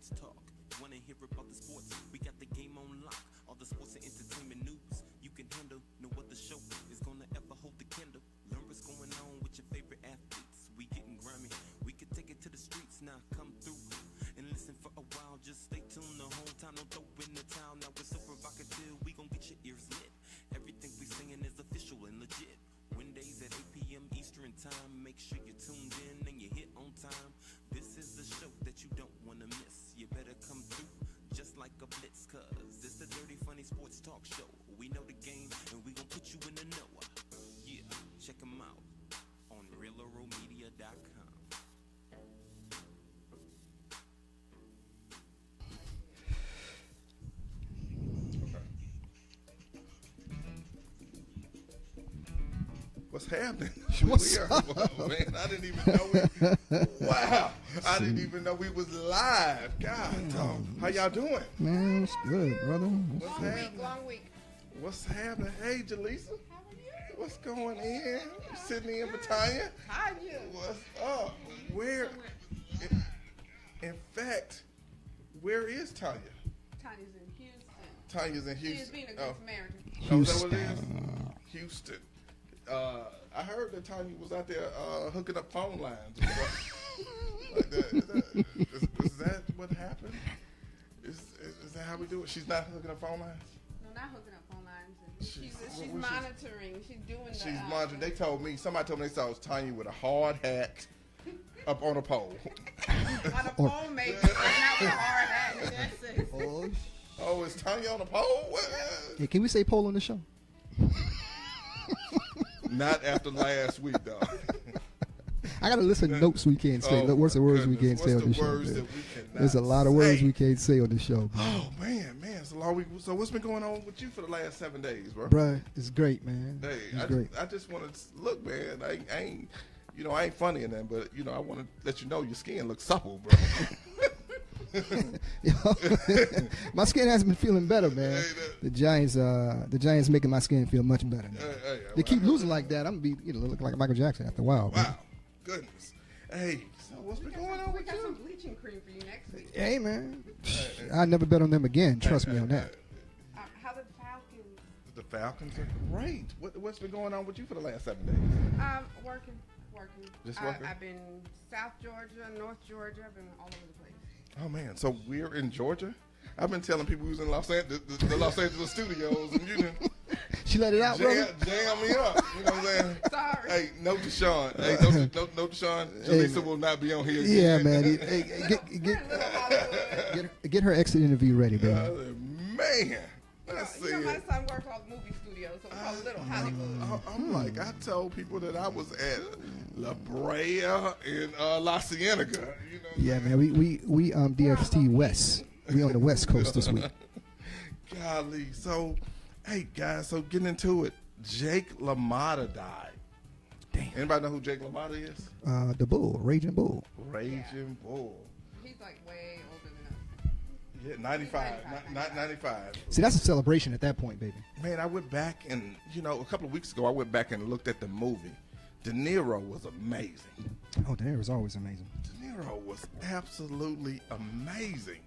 sports talk. Wanna hear about the sports? We got the game on lock. All the sports and entertainment news you can handle. No other show is gonna ever hold the candle. Learn what's going on with your favorite athletes. We getting grimy. We can take it to the streets now. Come through and listen for a while. Just stay tuned the whole time. Don't throw in the towel. Now we're so provocative. We gon' get your ears lit. Everything we singing is official and legit. Wednesdays at 8 p.m. Eastern time. Make sure you're tuned in and you hit on time. This is the show that you don't want to miss. You better come through just like a blitz, cause it's the Dirty Funny Sports Talk Show. We know the game and we gon' put you in the know. Yeah, check them out on realoromedia.com. What's happening? What's up? Oh, man, I didn't even know wow. I didn't even know we was live. God, dog. How y'all doing? Man, it's good, brother. What's happening? Long week. What's happening? Hey, Jaleesa. How are you? What's going in? Sydney and Batania? Tanya. What's up? Where? In fact, where is Tanya? Tanya's in Houston. Tanya's in She is Houston. being a good Samaritan. Oh, is that what it is? Houston. I heard that Tanya was out there hooking up phone lines. Like that. Is that what happened? Is that how we do it? She's not hooking up phone lines? No, not hooking up phone lines. She's what was monitoring. She's doing the. She's monitoring. They told me, somebody told me they saw Tanya with a hard hat up on a pole. On a pole, maybe. But not with a hard hat. That's it. Oh, is Tanya on a pole? Hey, can we say poll on the show? Not after last week, dog. I got a list of notes we can't say. What's the words we can't say on the show? There's a lot of words we can't say on the show. Oh, man. It's a long week. So what's been going on with you for the last 7 days, bro? Bruh, it's great, man. Hey, it's great. I just want to look, man. I ain't, I ain't funny in that, but I want to let you know your skin looks supple, bro. My skin has been feeling better, man. The Giants making my skin feel much better now. They keep losing like that. I'm gonna be, look like Michael Jackson after a while. Wow, man. Goodness. Hey, so what's been going on We with got some you? bleaching cream for you next week. Hey, man. I never bet on them again. Trust me on that. How the Falcons? The Falcons are great. What's been going on with you for the last 7 days? Working. Just working? I've been South Georgia, North Georgia. I've been all over the place. Oh man, so we're in Georgia. I've been telling people we was in Los Angeles, the Los Angeles studios, and you didn't. She let it out, bro. Jam me up. You know what I'm saying? Sorry. Hey, note to Sean. Hey, note to Sean. Jaleesa will not be on here. Yeah, man. Get her exit interview ready, baby. Man. Let's see. My son works on the movie studio, so we call it Little Hollywood. I'm like, I told people that I was at La Brea in La Cienega. Yeah, man. We DFT West. We on the West Coast this week. Golly. So, hey guys. So getting into it, Jake LaMotta died. Damn. Anybody know who Jake LaMotta is? The Bull, Raging Bull. Raging Bull. He's like way older than us. Yeah, 95. 95. See, that's a celebration at that point, baby. Man, I went back and, a couple of weeks ago, I went back and looked at the movie. De Niro was amazing. Oh, De Niro's always amazing. De Niro was absolutely amazing.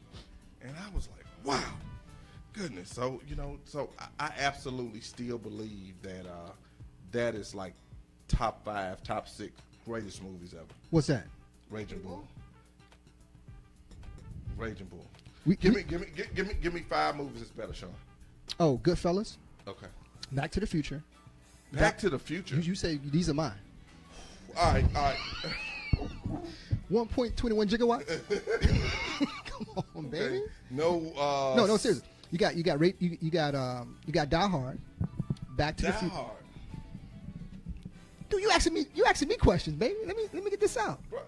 And I was like, wow. Goodness. So, I absolutely still believe that that is like top 5, top 6 greatest movies ever. What's that? Raging Bull. Raging Bull. Give me 5 movies that's better, Sean. Oh, Goodfellas. Okay. Back to the Future. Back to the Future. You say these are mine. All right. 1.21 gigawatts. Come on, baby. Okay. No, seriously. You got Die Hard. Back to the Future. Die Hard. Dude, you asking me questions, baby. Let me get this out. Bro.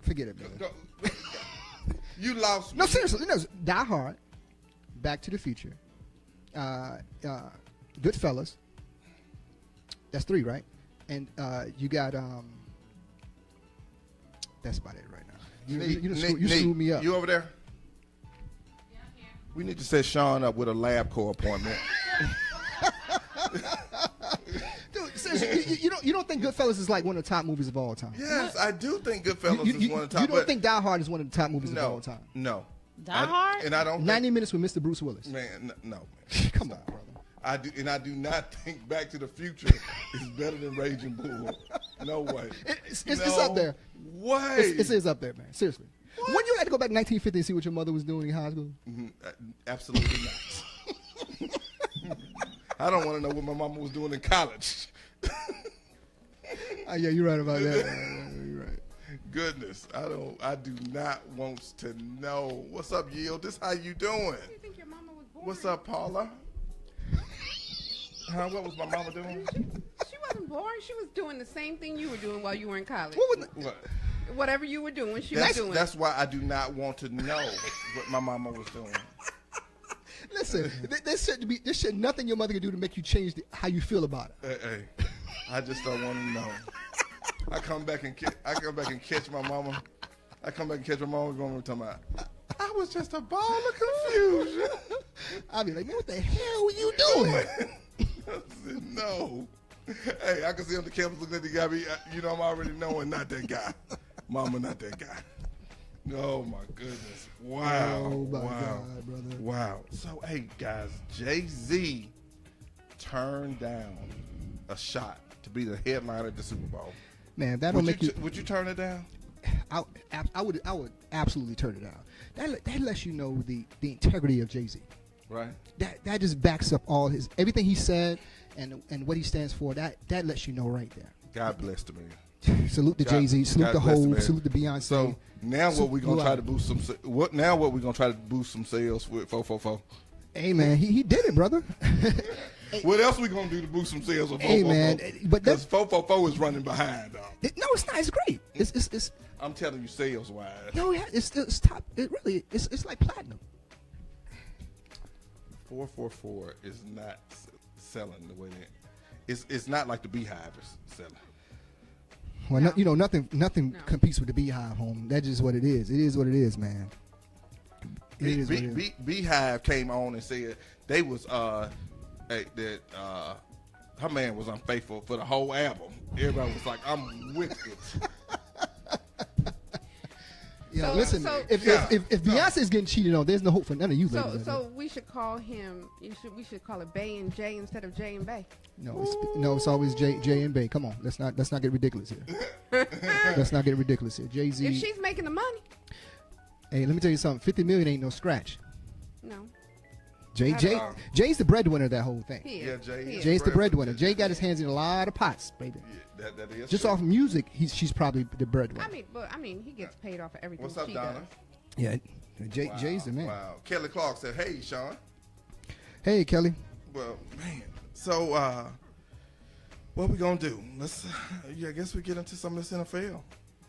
Forget it, man. You lost me. No, seriously. No, Die Hard. Back to the Future. Goodfellas. That's 3, right? And you got that's about it right now. You screwed me up. You over there? Yeah, I'm here. We need to set Sean up with a LabCorp appointment. Dude, seriously, you don't think Goodfellas is like one of the top movies of all time? Yes, I do think Goodfellas is one of the top. You don't think Die Hard is one of the top movies of all time? No. Die Hard? And I don't 90 Minutes with Mr. Bruce Willis. Man, no. Come on, brother. I do not think Back to the Future is better than Raging Bull. No way. It's up there. Way. It is up there, man. Seriously. What? When you had to go back to 1950 and see what your mother was doing in high school? Mm-hmm. Absolutely not. I don't want to know what my mama was doing in college. Yeah, you're right about that. You're right. Goodness, I do not want to know. What's up, Yield? This how you doing? Where do you think your mama was born? What's up, Paula? What was my mama doing? She wasn't born. She was doing the same thing you were doing while you were in college. What? Whatever you were doing, she was doing. That's why I do not want to know what my mama was doing. Listen, there should nothing your mother can do to make you change how you feel about it. Hey, I just don't want to know. I come back and catch my mama. Going talking about, I was just a ball of confusion. I'll be like, man, what the hell were you doing? I said, no. Hey, I can see on the campus looking at the guy. I'm already knowing not that guy. Mama, not that guy. Oh my goodness! Wow! Oh my God, brother! Wow! So, hey guys, Jay-Z turned down a shot to be the headliner at the Super Bowl. Man, that don't make you. Would you turn it down? I would absolutely turn it down. That lets you know the integrity of Jay-Z. Right. That just backs up everything he said and what he stands for. That lets you know right there. God bless the man. Salute to Jay-Z. Salute the whole. Salute to Beyonce. So now what we gonna try to boost some? Now what we gonna try to boost some sales with 444? Hey man, he did it, brother. What else we gonna do to boost some sales with 444? Hey man, but because 444 is running behind, dog. No, it's not. It's great. It's. I'm telling you, sales wise. No, yeah, it's top. It really. It's like platinum. 444 is not selling the way that. It's not like the Beehive is selling. Well, no. Nothing competes with the Beehive, home. That's just what it is. It is what it is, man. Beehive came on and said they was that her man was unfaithful for the whole album. Everybody was like, "I'm with it." Yeah, listen. If Beyonce is getting cheated on, there's no hope for none of you. So we should call him. We should call it Bay and J instead of J and Bay. No, it's always J and Bay. Come on, let's not get ridiculous here. Let's not get ridiculous here. Jay-Z. If she's making the money. Hey, let me tell you something. 50 million ain't no scratch. No. Jay's the breadwinner of that whole thing. Jay's the breadwinner. Jay got his hands in a lot of pots, baby. Yeah, that is just true. off she's probably the breadwinner. I mean, he gets paid off for everything. What's up, she Donna? does. Yeah, Jay's the man. Wow. Kelly Clark said, "Hey, Sean." Hey, Kelly. Well, man. So, what we gonna do? I guess we get into some of this NFL.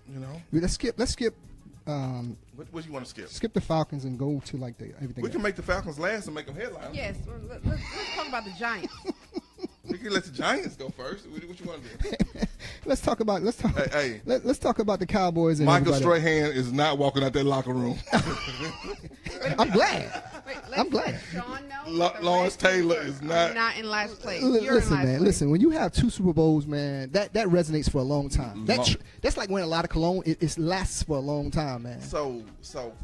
You know. Let's skip. What you want to skip? Skip the Falcons and go to like everything. We can make the Falcons last and make them headlines. Yes. Let's talk about the Giants. We can let the Giants go first. What you want to do? Let's talk about let's talk about the Cowboys. And Michael Strahan is not walking out that locker room. I'm glad. I'm glad. Sean knows Lawrence Taylor is not in last place. Listen, man. Listen, when you have 2 Super Bowls, man, that resonates for a long time. That's like winning a lot of cologne. It lasts for a long time, man. So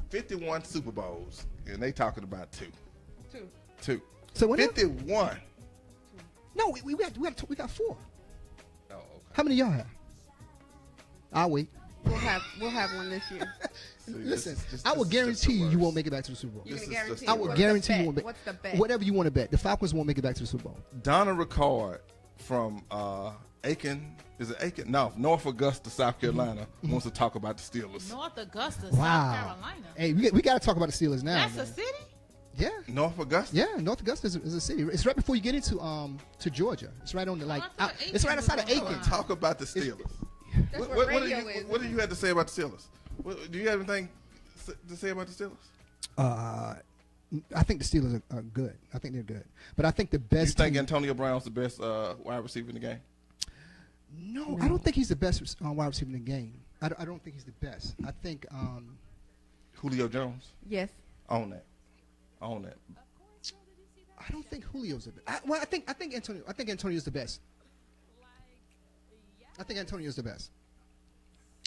51 Super Bowls, and they talking about two. So 51. No, we got 4. Oh, okay. How many y'all have? I'll wait. We'll have one this year. Listen, I will guarantee you won't make it back to the Super Bowl. You're gonna guarantee. I will guarantee you won't make. What's the bet? Whatever you want to bet, the Falcons won't make it back to the Super Bowl. Donna Ricard from Aiken. Is it Aiken? No, North Augusta, South Carolina, wants to talk about the Steelers. North Augusta, Wow. South Carolina. Hey, we got to talk about the Steelers now. That's man. a city? Yeah. North Augusta? Yeah, North Augusta is a city. It's right before you get into to Georgia. It's right on the it's right outside of Aiken. Talk about the Steelers. That's what radio is. What do you have to say about the Steelers? Do you have anything to say about the Steelers? I think the Steelers are good. I think they're good. But I think the best. You think Antonio Brown's the best wide receiver in the game? No, I don't think he's the best wide receiver in the game. I don't think he's the best. I think Julio Jones. Yes. Own that. I don't think Julio's the best. I think Antonio's the best. I think Antonio's the best.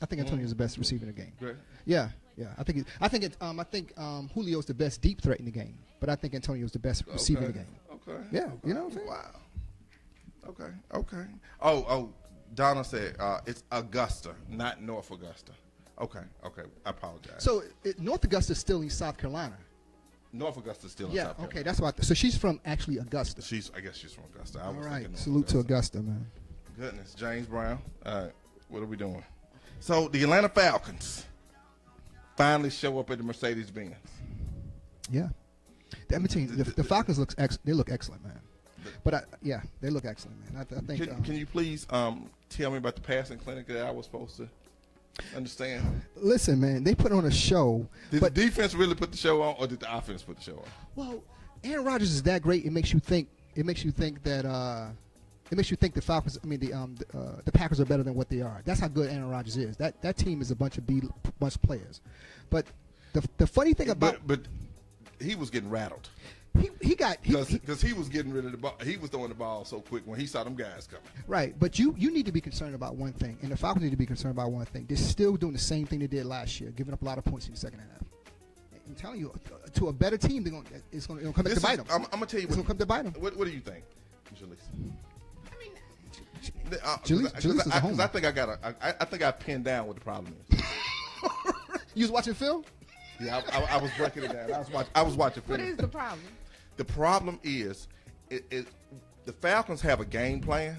I think Antonio's the best receiver in the game. Great. Yeah. I think Julio's the best deep threat in the game, but I think Antonio's the best receiver in the game. Okay. Yeah, Okay. you know what I'm saying? Wow. Okay. Oh, Donna said it's Augusta, not North Augusta. Okay. I apologize. So North Augusta is still in South Carolina. North Augusta is still in South Carolina. Okay, that's what. So she's from actually Augusta. I guess she's from Augusta. All right. Salute to Augusta, man. Goodness, James Brown. All right, what are we doing? So the Atlanta Falcons finally show up at the Mercedes-Benz. Yeah. Let me tell you, the Falcons look excellent, man. But they look excellent, man. I think. Can you please tell me about the passing clinic that I was supposed to understand? Listen, man, they put on a show. Did the defense really put the show on, or did the offense put the show on? Well, Aaron Rodgers is that great. It makes you think that. It makes you think the Falcons. I mean, the Packers are better than what they are. That's how good Aaron Rodgers is. That team is a bunch of players. But the funny thing about but he was getting rattled. He got because he was getting rid of the ball. He was throwing the ball so quick when he saw them guys coming. Right, but you need to be concerned about one thing, and the Falcons need to be concerned about one thing. They're still doing the same thing they did last year, giving up a lot of points in the second half. I'm telling you, to a better team, it's going to come back to bite them. I'm going to tell you it's going to come to bite them. What do you think, Jalisa? Jalisa is a homer. I think I think I pinned down what the problem is. You was watching film? Yeah, I was breaking it down. I was watching film. What is the problem? The problem is, the Falcons have a game plan,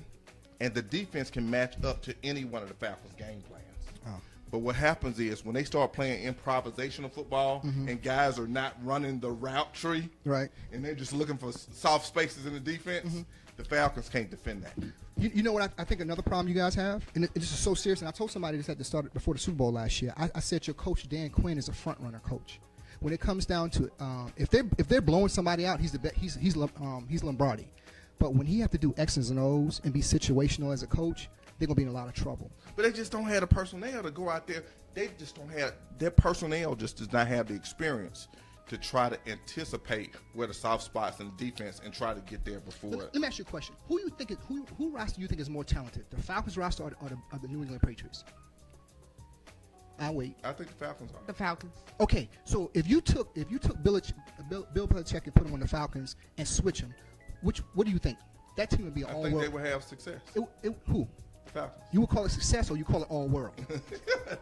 and the defense can match up to any one of the Falcons' game plans. Oh. But what happens is when they start playing improvisational football and guys are not running the route tree, right, and they're just looking for soft spaces in the defense, the Falcons can't defend that. You know what I think another problem you guys have, and this is so serious, and I told somebody this at the start before the Super Bowl last year. I said your coach Dan Quinn is a front runner coach. When it comes down to if they're blowing somebody out, he's Lombardi. But when he have to do X's and O's and be situational as a coach, they're gonna be in a lot of trouble. But they just don't have the personnel to go out there. They just don't have their personnel. Just does not have the experience to try to anticipate where the soft spots in the defense and try to get there before. Let me ask you a question: Who roster do you think is more talented, the Falcons roster or the New England Patriots? I'll wait. I think the Falcons are. The Falcons. Okay, so if you took Bill Belichick and put him on the Falcons and switch him, what do you think? That team would be all world. I think they would have success. Who? Falcons. You would call it success, or you call it all world?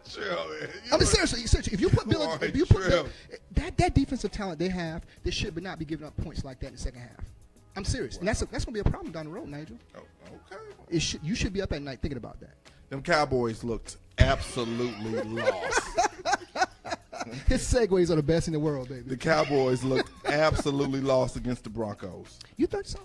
Sure, man. I mean, seriously. If you put that defensive talent they have, they should not be giving up points like that in the second half. I'm serious, and that's going to be a problem down the road, Nigel. Oh, okay. You should be up at night thinking about that. Them Cowboys looked absolutely lost. His segues are the best in the world, baby. The Cowboys looked absolutely lost against the Broncos. You think so?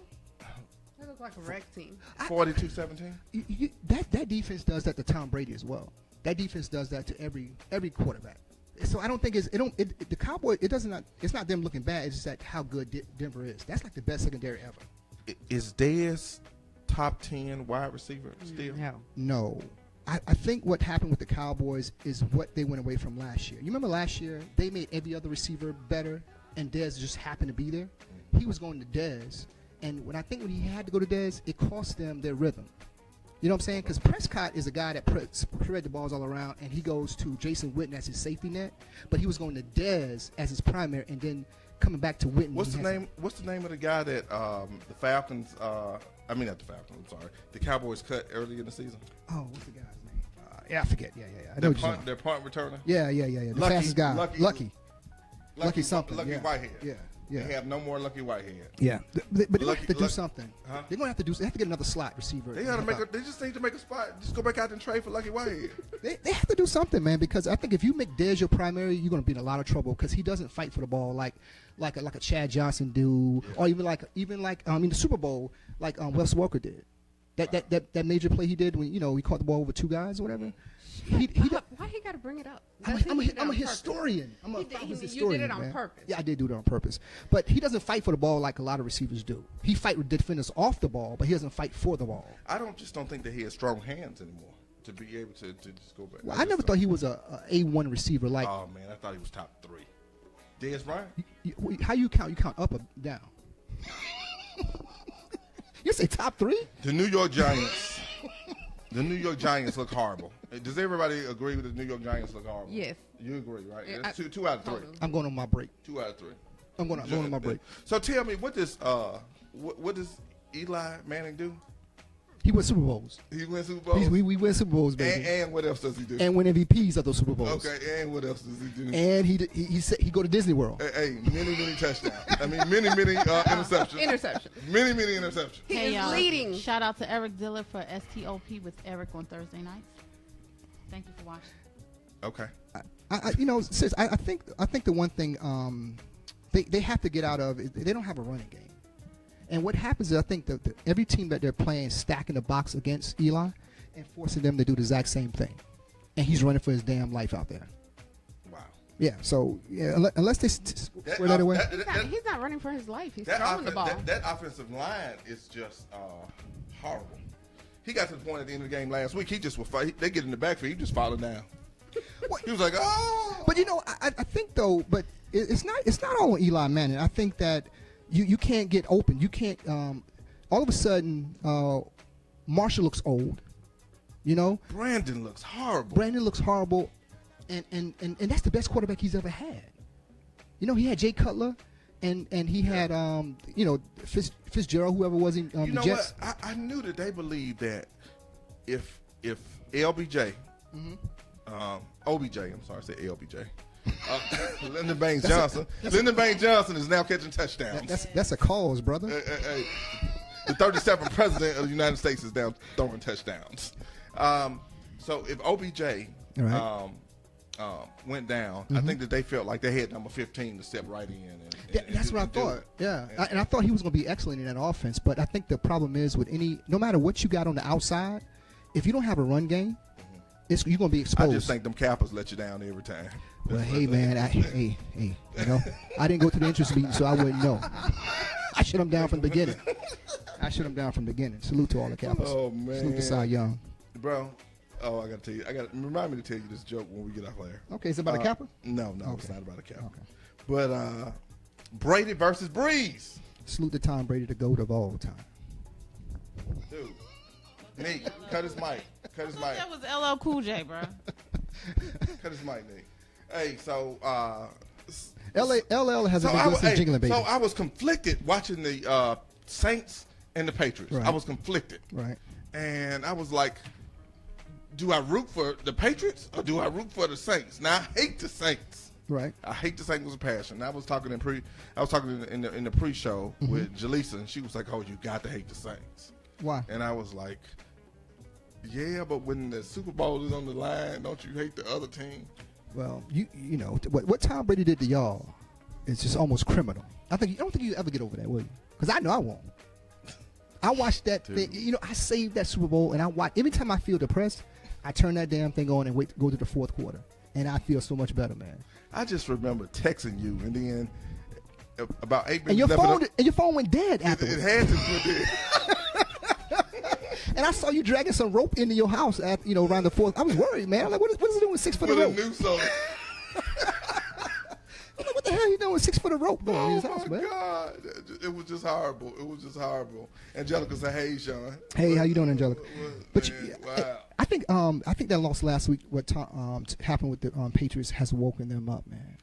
They look like a wreck team. 42-17. That defense does that to Tom Brady as well. That defense does that to every quarterback. So I don't think the Cowboys. It's not them looking bad. It's just that how good Denver is. That's like the best secondary ever. Is Dez top 10 wide receiver still? No. I think what happened with the Cowboys is what they went away from last year. You remember last year they made every other receiver better, and Dez just happened to be there. He was going to Dez, and when he had to go to Dez, it cost them their rhythm. You know what I'm saying? Because Prescott is a guy that spread the balls all around, and he goes to Jason Witten as his safety net, but he was going to Dez as his primary, and then coming back to Witten. What's the name of the guy that the Falcons? I mean, not the Falcons. I'm sorry. The Cowboys cut early in the season. Oh, what's the guy's name? Yeah, I forget. Yeah. I know their punt returner. Yeah. The fastest guy. Lucky something. Lucky yeah. Whitehead. Yeah. They have no more Lucky Whitehead. Yeah, but they're going to have to do something. Huh? They're going to have to They have to get another slot receiver. They just need to make a spot. Just go back out and trade for Lucky Whitehead. they have to do something, man. Because I think if you make Dez your primary, you're going to be in a lot of trouble. Because he doesn't fight for the ball like a Chad Johnson do, or even like in the Super Bowl, like Wes Walker did. That major play he did when he caught the ball over two guys or whatever. Why he got to bring it up? I'm a historian. I'm a historian. You did it on purpose. Yeah, I did do it on purpose. But he doesn't fight for the ball like a lot of receivers do. He fight with defenders off the ball, but he doesn't fight for the ball. I don't think that he has strong hands anymore to be able to just go back. Well, I never thought he was a A1 receiver. Like, oh man, I thought he was top 3. Dez Bryant. How you count? You count up or down? You say top 3? The New York Giants The New York Giants look horrible. Does everybody agree with the New York Giants look horrible? Yes. You agree, right? That's two out of three. I'm going on my break. 2 out of 3. I'm going on my break. So tell me, what does Eli Manning do? He wins Super Bowls. He wins Super Bowls? We win Super Bowls, baby. And what else does he do? And win MVPs of those Super Bowls. Okay, and what else does he do? And he go to Disney World. Hey, many touchdowns. I mean, many interceptions. Many interceptions. He Hey, is y'all. leading. Shout out to Eric Diller for STOP with Eric on Thursday nights. Thank you for watching. Okay. Sis, I think the one thing they have to get out of is they don't have a running game. And what happens is I think that every team that they're playing stacking the box against Eli and forcing them to do the exact same thing. And he's running for his damn life out there. Wow. Yeah, so unless they square that away. He's not running for his life. He's throwing the ball. That offensive line is just horrible. He got to the point at the end of the game last week. He just was they get in the backfield. He just falling down. He was like, oh. But I think though, but it's not all on Eli Manning. I think that you can't get open. You can't. All of a sudden, Marshall looks old. Brandon looks horrible. And that's the best quarterback he's ever had. He had Jay Cutler, and he had Fitzgerald, whoever was in the Jets. What? I knew that they believed that if LBJ, OBJ, I'm sorry, I said LBJ. Lyndon Baines Johnson. Lyndon Baines Johnson is now catching touchdowns. That's a cause, brother. The 37th president of the United States is now throwing touchdowns. So if OBJ went down, I think that they felt like they had number 15 to step right in. That's what I thought. Yeah, and I thought he was going to be excellent in that offense. But I think the problem is with no matter what you got on the outside, if you don't have a run game, you're going to be exposed. I just think them Kappas let you down every time. Well, hey, man, I didn't go to the interest meeting, so I wouldn't know. I shut them down from the beginning. Salute to all the Kappas. Oh, man. Salute to Cy Young. Bro, I got to tell you. Remind me to tell you this joke when we get off air. Okay, is it about a Kappa? No, Okay. It's not about a Kappa. Okay. But Brady versus Breeze. Salute to Tom Brady, the GOAT of all time. Dude. Nick, cut his mic. That was LL Cool J, bro. Cut his mic, Nick. Hey, so LL hasn't been good since Jiggling Baby. So I was conflicted watching the Saints and the Patriots. Right. I was conflicted. Right. And I was like, do I root for the Patriots or do I root for the Saints? Now I hate the Saints. Right. I hate the Saints with a passion. I was talking in the pre-show with Jaleesa, and she was like, "Oh, you got to hate the Saints." Why? And I was like, "Yeah, but when the Super Bowl is on the line, don't you hate the other team?" Well, you know what Tom Brady did to y'all is just almost criminal. I don't think you ever get over that, will you? Because I know I won't. I watched that thing. I saved that Super Bowl, and I watch every time I feel depressed, I turn that damn thing on and go to the fourth quarter, and I feel so much better, man. I just remember texting you, and then about 8 minutes and your left. And your phone went dead afterwards. It had to go dead. And I saw you dragging some rope into your house around the fourth. I was worried, man. I'm like, what is he doing with 6 foot of rope? With a noose on it. I'm like, what the hell are you doing with 6 foot of rope going in his house, man? Oh, my God. It was just horrible. Angelica said, hey, Sean. Hey, how you doing, Angelica? But wow. I think that loss last week, what happened with the Patriots, has woken them up, man.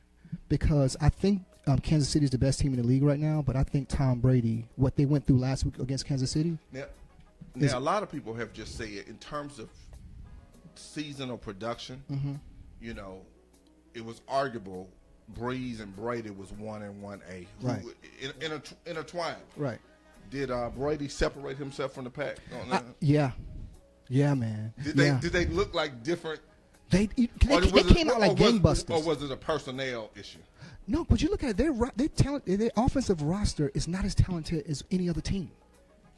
Because I think Kansas City is the best team in the league right now, but I think Tom Brady, what they went through last week against Kansas City. Now, a lot of people have just said, in terms of seasonal production, it was arguable Breeze and Brady was 1 and 1A, right? Intertwined, right? Did Brady separate himself from the pack? Yeah, man. Did they look like different? They came out like gangbusters. Or was it a personnel issue? No, but you look at it, their offensive roster is not as talented as any other team.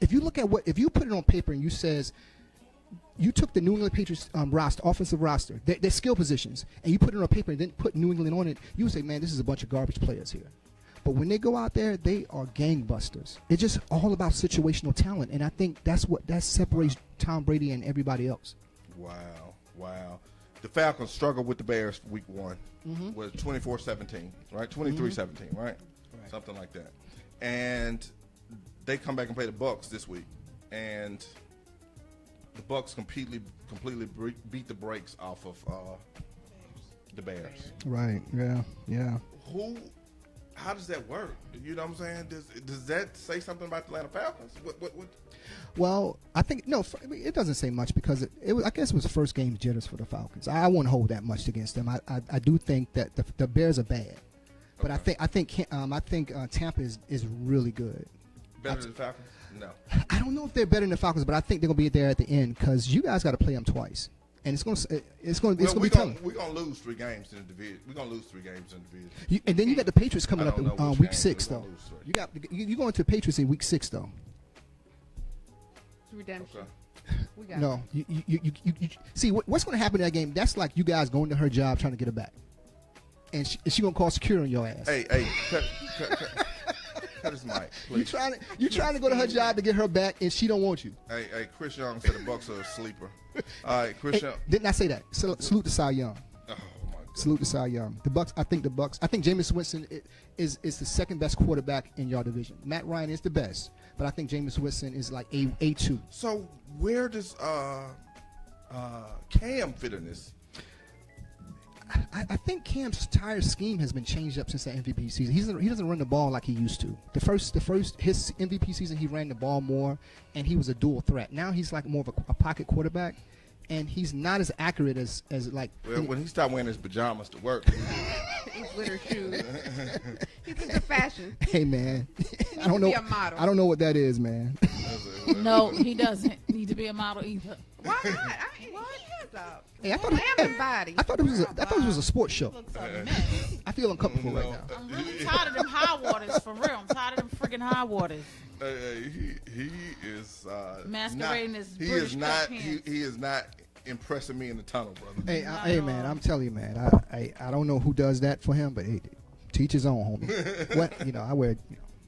If you look at if you put it on paper and you says you took the New England Patriots offensive roster, their skill positions, and you put it on paper and then put New England on it, you would say, man, this is a bunch of garbage players here. But when they go out there, they are gangbusters. It's just all about situational talent, and I think that separates Tom Brady and everybody else. Wow. The Falcons struggled with the Bears week 1 with 24-17, right? 23-17, right? Something like that. And they come back and play the Bucs this week. And the Bucks completely beat the brakes off of the Bears. Right. Yeah. How does that work? You know what I'm saying? Does that say something about the Atlanta Falcons? What? Well, I think it doesn't say much because I guess it was the first game jitters for the Falcons. I wouldn't hold that much against them. I do think that the Bears are bad, but Okay. I think Tampa is really good. Better than the Falcons? No. I don't know if they're better than the Falcons, but I think they're gonna be there at the end because you guys got to play them twice, and it's gonna be tough. We're gonna lose 3 games in the division. We're gonna lose 3 games in the division. And then you got the Patriots coming I up don't know in which week games 6 we're though. gonna lose, sir. You going to the Patriots in week 6 though. It's redemption. Okay. We got No, it. you see what's going to happen in that game. That's like you guys going to her job trying to get her back, and she going to call security on your ass. Hey, cut his mic, please. You trying to go to her job to get her back, and she don't want you. Hey, Chris Young said the Bucks are a sleeper. All right, Chris Young. Didn't I say that? Salute to Cy Young. Oh my God. Salute to Cy Young. The Bucks. I think Jameis Winston is the second best quarterback in your division. Matt Ryan is the best, but I think Jameis Winston is like A2. So where does Cam fit in this? I think Cam's entire scheme has been changed up since the MVP season. He doesn't run the ball like he used to. The first his MVP season he ran the ball more, and he was a dual threat. Now he's like more of a pocket quarterback, and he's not as accurate as like. Well, when he stopped wearing his pajamas to work. He's glitter shoes. He's into fashion. Hey man, I don't know. Be a model. I don't know what that is, man. No, he doesn't need to be a model either. Why not? I mean, he has a Hey, I thought slamming body. I thought it was a sports show. Looks a mess. I feel uncomfortable right No. now. I'm really tired of them high waters, for real. I'm tired of them freaking high waters. He is Masquerading not, as he British is not cut pants. he is not impressing me in the tunnel, brother. Hey, Not hey at man, all. I'm telling you, man. I don't know who does that for him, but hey, teach his own, homie. What I wear.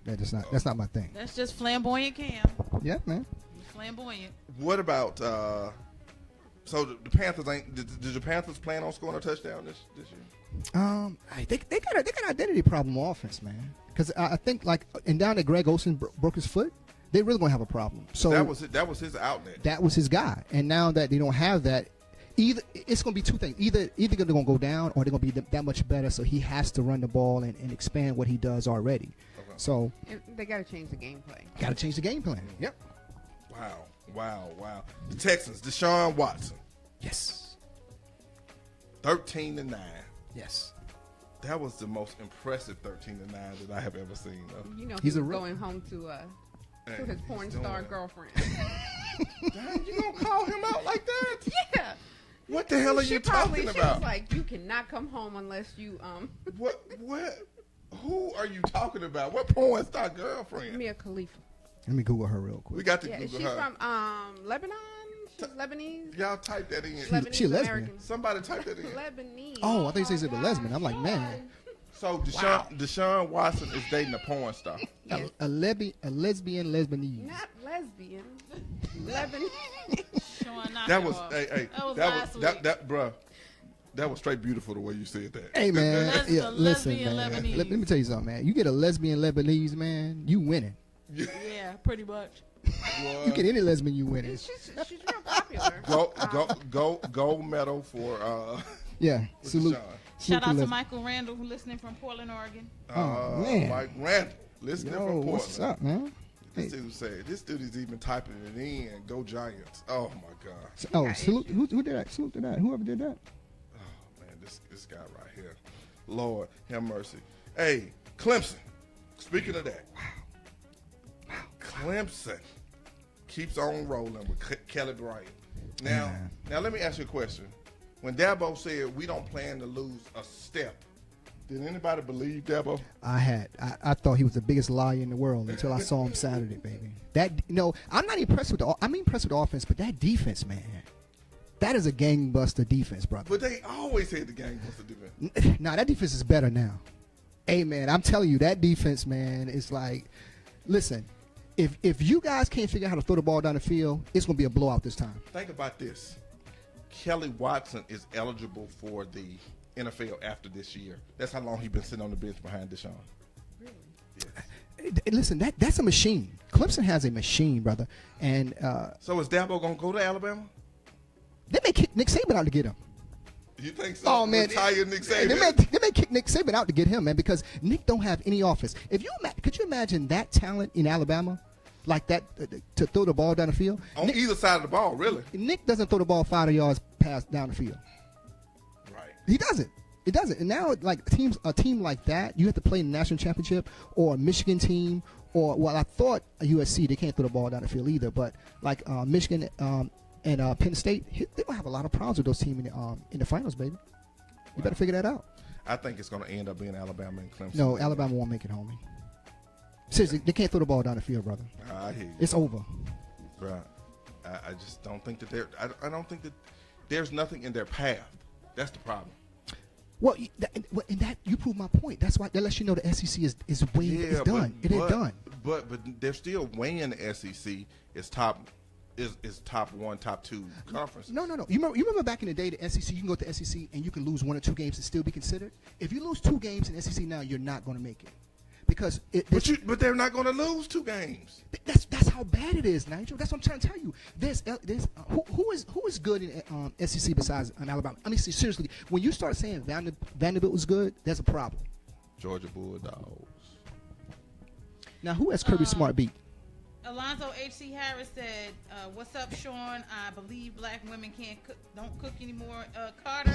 That's not my thing. That's just flamboyant Cam. Yeah, man. He's flamboyant. What about so the Panthers ain't? Did the Panthers plan on scoring a touchdown this year? They got an identity problem on offense, man. Because I think and down that Greg Olsen broke his foot, they really gonna have a problem. So That was his outlet. that was his guy, and now that they don't have that, either it's gonna be two things: either they're gonna go down, or they're gonna be that much better. So he has to run the ball and expand what he does already. Okay. So And they got to change the gameplay. got to change the game plan. Yep. Wow. The Texans, Deshaun Watson, Yes. 13-9. Yes. That was the most impressive 13-9 that I have ever seen. Though. You know, He's he's a real- going home to Hey, his porn he's star doing- girlfriend. Damn, you gonna call him out like that? Yeah. What the hell are you talking She about? was like, you cannot come home unless you What? Who are you talking about? What porn star girlfriend? Mia Khalifa. Let me Google her real quick. We got to Yeah, Google she's her. from Lebanon. She's Lebanese. Y'all type that in. Lebanese she a lesbian? American. Somebody type that in. Lebanese. Oh, I thought you said a lesbian. I'm like, man, So Deshaun Watson is dating a porn star. a lesbian Lebanese. Not lesbian. Lebanese. Showing off That your- was hey. That was That last was week. that bruh. That was straight beautiful the way you said that. Hey man, Les- listen, lesbian man. Lebanese. Let me tell you something, man. You get a lesbian Lebanese, man, you winning. Yeah, pretty much. You get any lesbian, you winning. She's real popular. Gold medal for Yeah, salute. Deshaun. Shout out to lesbian. Michael Randall, who's listening from Portland, Oregon. Oh, man. Mike Randall, listening Yo, from Portland. what's up, man? This dude said, this dude is even typing it in. Go Giants. Oh my God. Oh, salute. Who did that? Salute to that. Whoever did that. Oh man, this guy right here. Lord have mercy. Hey, Clemson. Speaking of that. Clemson keeps on rolling with Kelly Bryant. Now let me ask you a question. When Dabo said we don't plan to lose a step, did anybody believe Dabo? I thought he was the biggest liar in the world until I saw him Saturday, baby. I'm not impressed with I'm impressed with the offense, but that defense, man. That is a gangbuster defense, brother. But they always had the gangbuster defense. Nah, that defense is better now. Hey, man, I'm telling you, that defense, man, is like, listen, if you guys can't figure out how to throw the ball down the field, it's going to be a blowout this time. Think about this. Kelly Watson is eligible for the NFL after this year. That's how long he's been sitting on the bench behind Deshaun. Really? Yes. Listen, that's a machine. Clemson has a machine, brother. And So is Dabo gonna go to Alabama? they may kick Nick Saban out to get him. You think so? Oh man, Retire Nick Saban. They may kick Nick Saban out to get him, man, because Nick don't have any offense. Could you imagine that talent in Alabama, like that, to throw the ball down the field? On either side of the ball, really. Nick doesn't throw the ball 5 yards past down the field. Right. He doesn't. It doesn't. And now, like a team like that, you have to play in the national championship, or a Michigan team, or I thought a USC, they can't throw the ball down the field either. But like Michigan and Penn State, they will have a lot of problems with those teams in the finals, baby. You better figure that out. I think it's going to end up being Alabama and Clemson. No, Alabama won't make it home. Seriously, they can't throw the ball down the field, brother. I hear you. It's over. Right. I just don't think that I don't think that there's nothing in their path. That's the problem. Well, and that you prove my point. That's why that lets you know the SEC is done. It ain't done. But they're still weighing the SEC is top one, top two conferences. No. You remember back in the day, the SEC, you can go to the SEC and you can lose 1 or 2 games and still be considered. If you lose 2 games in the SEC now, you're not going to make it. Because but they're not going to lose 2 games. That's how bad it is, Nigel. That's what I'm trying to tell you. Who is good in SEC besides Alabama? I mean, seriously, when you start saying Vanderbilt was good, there's a problem. Georgia Bulldogs. Now, who has Kirby Smart beat? Alonzo H.C. Harris said, "What's up, Sean? I believe black women don't cook anymore." Carter,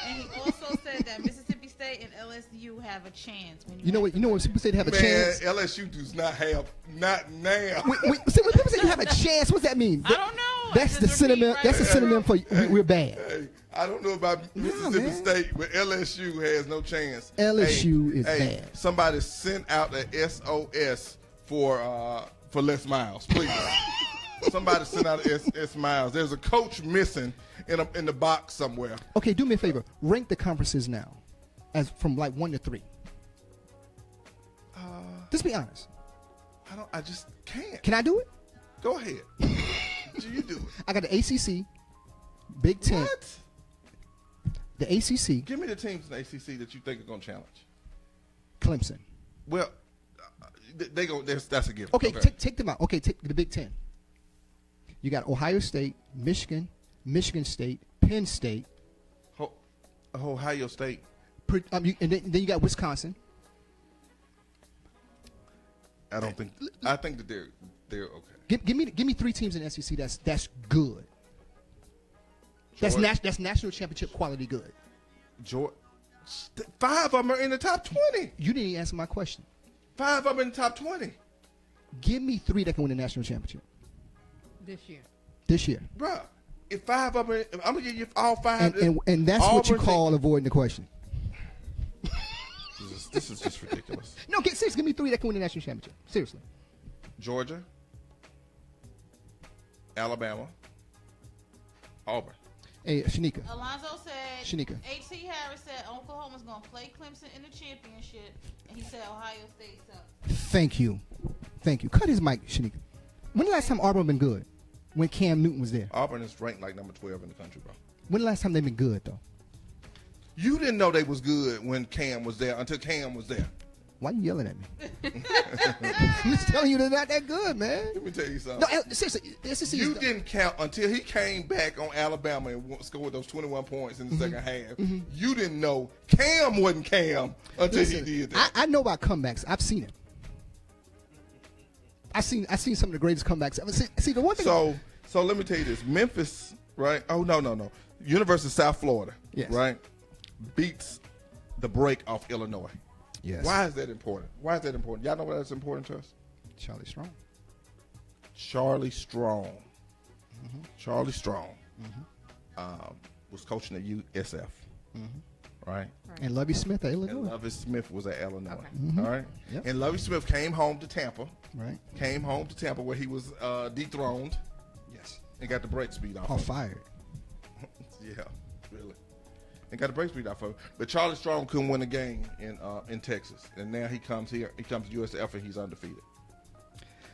and he also said that Mississippi State and LSU have a chance. When you know what Mississippi State have a chance. LSU does not have not now. See, when people say you have a chance, what's that mean? I don't know. That's the synonym. That's the synonym for we're bad. Hey, I don't know about Mississippi State, but LSU has no chance. LSU is bad. Somebody sent out a SOS for Les Miles, please. Somebody sent out S Miles. There's a coach missing in the box somewhere. Okay, do me a favor. Rank the conferences now, as from like 1 to 3. Just be honest. I just can't. Can I do it? Go ahead. You do it. I got the ACC, Big Ten. What? The ACC. Give me the teams in the ACC that you think are going to challenge. Clemson. Well, they go. That's a given. Okay, take them out. Okay, take the Big Ten. You got Ohio State, Michigan, Michigan State, Penn State, Ohio State, and then you got Wisconsin. I think that they're okay. Give me 3 teams in the SEC that's good. That's national championship quality good. 5 of them are in the top 20. You didn't even answer my question. 5 of them in the top 20. Give me 3 that can win the national championship this year. Bruh, if 5 of them, I'm gonna give you all 5. And that's what you call avoiding the question. This is just ridiculous. No, seriously, give me 3 that can win the national championship. Seriously. Georgia, Alabama, Auburn. Hey, Shanika. Alonzo said, Shanika. H.C. Harris said Oklahoma's going to play Clemson in the championship, and he said Ohio State's up. Thank you. Cut his mic, Shanika. When the last time Auburn been good? When Cam Newton was there. Auburn is ranked like number 12 in the country, bro. When the last time they been good, though? You didn't know they was good when Cam was there until Cam was there. Why are you yelling at me? I'm just telling you they're not that good, man. Let me tell you something. No, seriously, SEC you didn't count until he came back on Alabama and scored those 21 points in the second half. You didn't know Cam wasn't Cam until he did that. I know about comebacks. I've seen it. I've seen some of the greatest comebacks ever. See the one thing. So let me tell you this: Memphis, right? Oh no. University of South Florida, yes, right, beats the break off Illinois. Yes. Why is that important? Y'all know why that's important to us? Charlie Strong. Charlie Strong was coaching at USF, right? And Lovie Smith at Illinois. And Lovie Smith was at Illinois, Okay. all right? Yep. And Lovie Smith came home to Tampa, right? Where he was dethroned, yes, and got the break speed off. Oh, fired. Yeah, really. And got the break speed off of it. But Charlie Strong couldn't win a game in Texas, and now he comes here. He comes to USF and he's undefeated.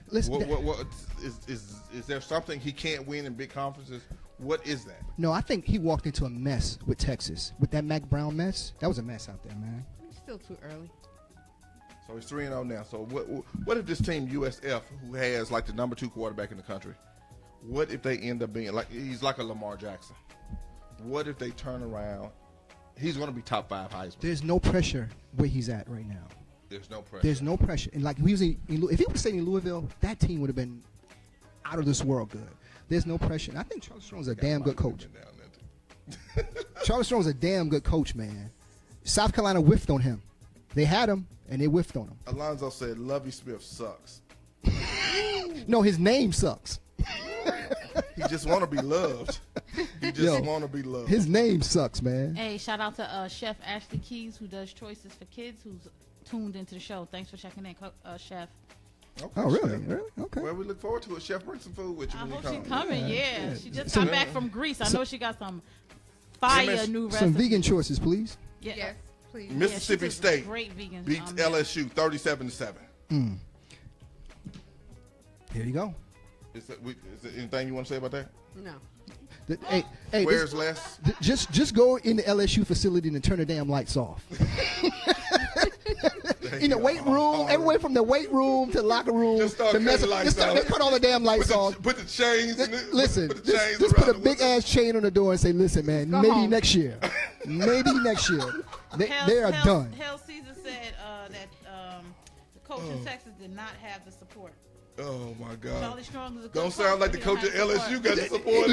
Listen, what is there something he can't win in big conferences? What is that? No, I think he walked into a mess with Texas with that Mac Brown mess. That was a mess out there, man. It's still too early. So he's 3-0 now. So what if this team USF, who has like the number 2 quarterback in the country, what if they end up being like he's like a Lamar Jackson? What if they turn around? He's going to be top 5 Heisman. There's no pressure where he's at right now. There's no pressure. There's no pressure. And like if he was staying in Louisville, that team would have been out of this world good. There's no pressure. And I think Charlie Strong's a damn good coach. Charlie Strong's a damn good coach, man. South Carolina whiffed on him. They had him, and they whiffed on him. Alonzo said Lovie Smith sucks. No, his name sucks. He just want to be loved. He just want to be loved. His name sucks, man. Hey, shout out to Chef Ashley Keys, who does Choices for Kids, who's tuned into the show. Thanks for checking in, Chef. Okay, Oh, really? Chef. Really? Okay. Well, we look forward to it. Chef, bring some food with you I when you hope come. she's coming, yeah. She just Some- got back from Greece. I know she got some fire new recipes. Some vegan choices, please. Yeah. Yes, please. Mississippi she's a State great vegan, beats yeah. LSU 37-7. Here you go. Is there anything you want to say about that? No. Hey, Where's Les? just go in the LSU facility and turn the damn lights off. In the weight room, everywhere from the weight room to the locker room, Just start cutting the lights on. just cut all the damn lights off. Put the chains in it. Listen, put the chains just put a around big ass chain on the door and say, "Listen, man, Go maybe home. next year, maybe next year, they are done." Hell Caesar said that the coach in Texas did not have the support. Oh my God! Charlie Strong is a good Don't sound coach, like the but he coach don't at have LSU got the support.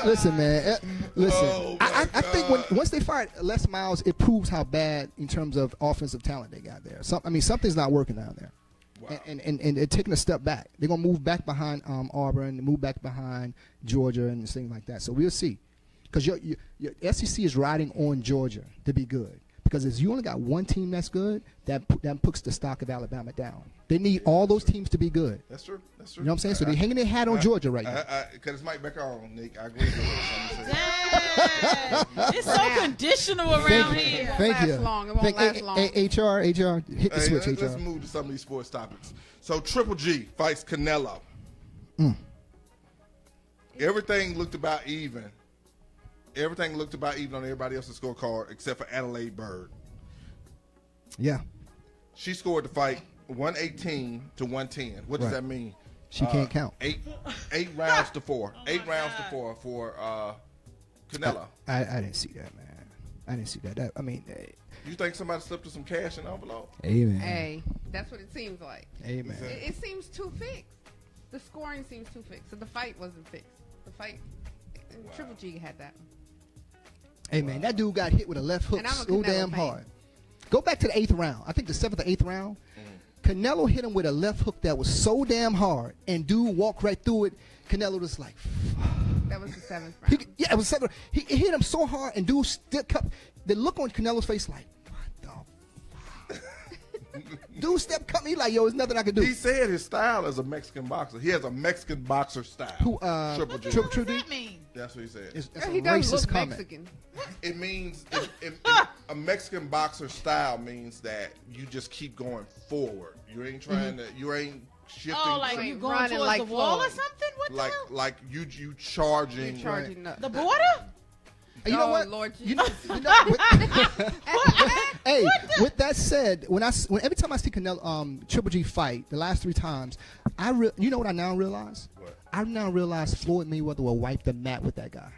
Listen, man. Listen. Oh, my I think once they fired Les Miles, it proves how bad in terms of offensive talent they got there. Something's not working down there. Wow. And they're taking a step back. They're gonna move back behind Auburn, move back behind Georgia, and things like that. So we'll see, because your SEC is riding on Georgia to be good. Because if you only got one team that's good, that puts the stock of Alabama down. They need all those teams to be good. That's true. That's true. You know what I'm saying? So they're hanging their hat on Georgia right now. Because it's Mike back on, Nick. I agree with you. Dang. It's so conditional around here. Thank you. It won't last long. HR, hit the switch, Let's HR. move to some of these sports topics. So Triple G fights Canelo. Everything looked about even. Everything looked about even on everybody else's scorecard except for Adelaide Bird. Yeah. She scored the fight 118 to 110. What does Right. that mean? She can't count. Eight rounds to 4. 8 rounds to 4 for Canelo. I didn't see that, man. I didn't see that. I mean, You think somebody slipped her some cash in the envelope? amen. Hey, that's what it seems like. Amen. It seems too fixed. The scoring seems too fixed. So the fight wasn't fixed. The fight, Triple G had that one. Hey, man, that dude got hit with a left hook And I'm a so Canelo damn fan. hard. Go back to the 8th round. I think the 7th or 8th round. Canelo hit him with a left hook that was so damn hard, and dude walked right through it. Canelo was like, That was the 7th round. it was 7th. He hit him so hard, and dude still kept the look on Canelo's face like, what the fuck? Dude stepped cut me like, yo, there's nothing I can do. He said his style is a Mexican boxer. He has a Mexican boxer style. Who, Triple G. True What does D? that mean? That's what he said. It's He a does racist look comment. Mexican. It means a Mexican boxer style means that you just keep going forward. You ain't trying to. You ain't shifting. Oh, like Like you going running towards like the wall or Floyd. something? What the hell? like you charging. You're charging up. The border? You know Oh, what? Lord You know, hey, with that said, when every time I see Canelo, Triple G fight, the last 3 times, you know what I now realize? What? I now realize Floyd Mayweather will wipe the mat with that guy.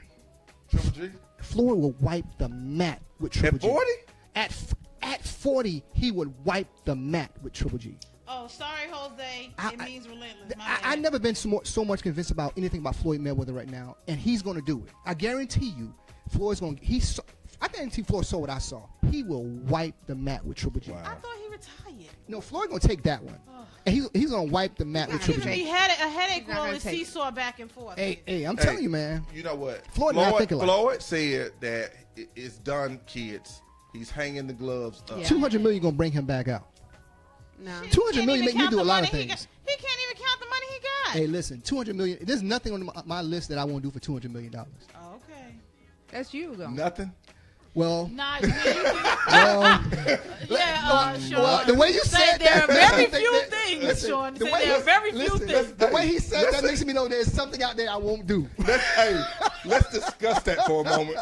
Triple G. Floyd will wipe the mat with Triple At G. 40? At 40, he would wipe the mat with Triple G. Oh, sorry, Jose. I- It means relentless. My I've bad. never been so much convinced about anything about Floyd Mayweather right now, and he's going to do it. I guarantee you, Floyd's going to. I guarantee Floyd saw what I saw. He will wipe the mat with Triple G. Wow. I thought he retired. No, Floyd going to take that one, and he's going to wipe the mat with He's Triple not G. He had a headache He's not while gonna the take it. seesaw back and forth. Hey, I'm Hey, telling you, man. You know what? Floyd not thinking like Floyd said that it's done, kids. He's hanging the gloves up. Yeah. 200 million going to bring him back out. No. 200 million make me do a lot of He things. can't even count the money he got. Hey, listen, 200 million. There's nothing on my list that I won't do for $200 million. Oh, okay. That's you, though. Nothing. Well, Nah, you can, well, Sean. the way you said there that, are very listen, few things, Sean. the Say way there are you- very few listen, things. The way he said that makes me know there's something out there I won't do. Let's discuss that for a moment.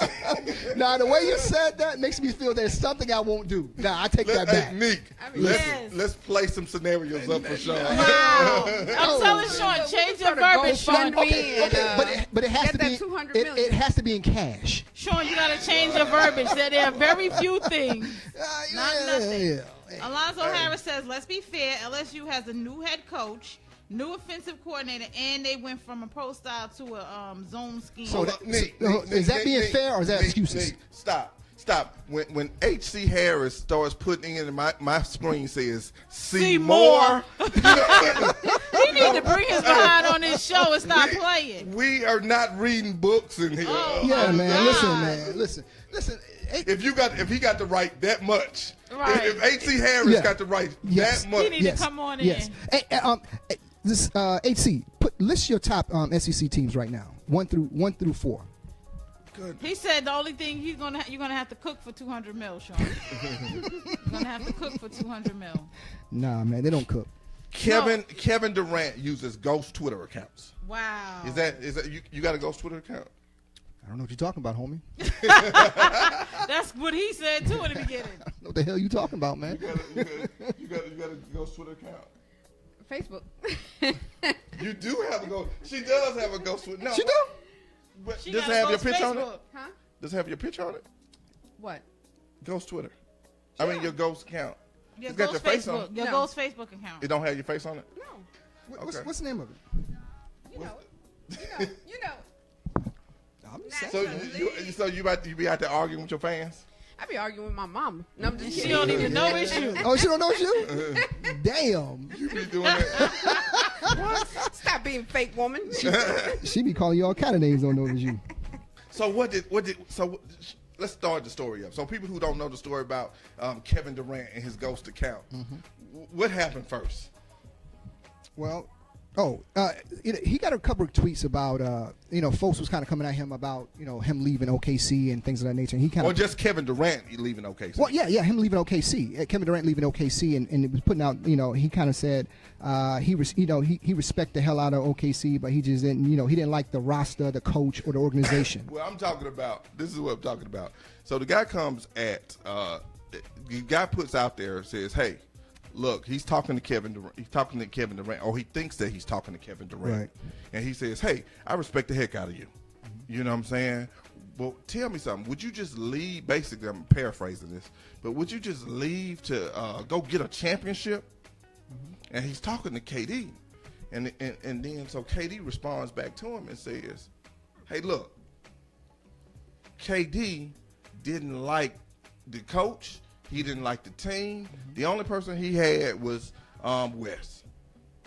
Now, the way you said that makes me feel there's something I won't do. Nah, I take that back. Nick, I mean, Yes. let's play some scenarios up for Sean. Wow. I'm telling Sean, change your verbiage, Sean. Okay, But it has get to that be 200 it million. has to be in cash. Sean, you got to change your verbiage. That there are very few things. Not nothing. Alonzo Harris says, let's be fair. LSU has a new head coach, new offensive coordinator, and they went from a pro style to a zone scheme. So Hold that- up, Nick, is that being Nick, fair or is that Nick, excuses? Nick, stop. When H.C. Harris starts putting in my screen says see See more. more. He need to bring his behind on this show and stop playing. We are not reading books in here. Oh, Yeah, my man. God. Listen. If he got to write that much, Right. if H.C. Harris Yeah. got to write Yes. that much, He need to come on in. Yes. This HC, list your top SEC teams right now, one through 4. good. He said the only thing you're gonna have to cook for 200 mil, Sean. You're gonna have to cook for 200 mil. Nah, man, they don't cook. Kevin Durant uses ghost Twitter accounts. Wow. Is that you got a ghost Twitter account? I don't know what you're talking about, homie. That's what he said too in the beginning. I don't know what the hell you talking about, man. You got a ghost Twitter account. Facebook. You do have a ghost. She does have a ghost Twitter. No, She do? But She does got it a have your ghost picture on it? Facebook. Huh? Does it have your picture on it? What? Ghost Twitter. I mean your ghost account. Your It's got ghost your face on Facebook. it. Your No. ghost Facebook account. It don't have your face on it. No. What's, Okay. what's the name of it? You know. You know. I'm just Nah. saying. So you be out there arguing with your fans? I be arguing with my mama. No, I'm just She kidding. don't even know it's you. Oh, she don't know it's you? Damn. You be doing that. Stop being fake, woman. She be calling you all kind of names, don't know it's you. So let's start the story up. So people who don't know the story about Kevin Durant and his ghost account, what happened first? Well, he got a couple of tweets about, folks was kind of coming at him about, him leaving OKC and things of that nature. And he kind Or of, just Kevin Durant leaving OKC? well, yeah, him leaving OKC, Kevin Durant leaving OKC, and it was putting out, he kind of said he respect the hell out of OKC, but he just didn't, he didn't like the roster, the coach, or the organization. Well, this is what I'm talking about. So the guy comes at, the guy puts out there, says, hey, look, he's talking to Kevin Durant, or he thinks that he's talking to Kevin Durant. Right. And he says, hey, I respect the heck out of you. You know what I'm saying? Well, tell me something. Would you just leave? Basically, I'm paraphrasing this, but would you just leave to go get a championship? And he's talking to KD. And then so KD responds back to him and says, hey, look, KD didn't like the coach. He didn't like the team. The only person he had was West.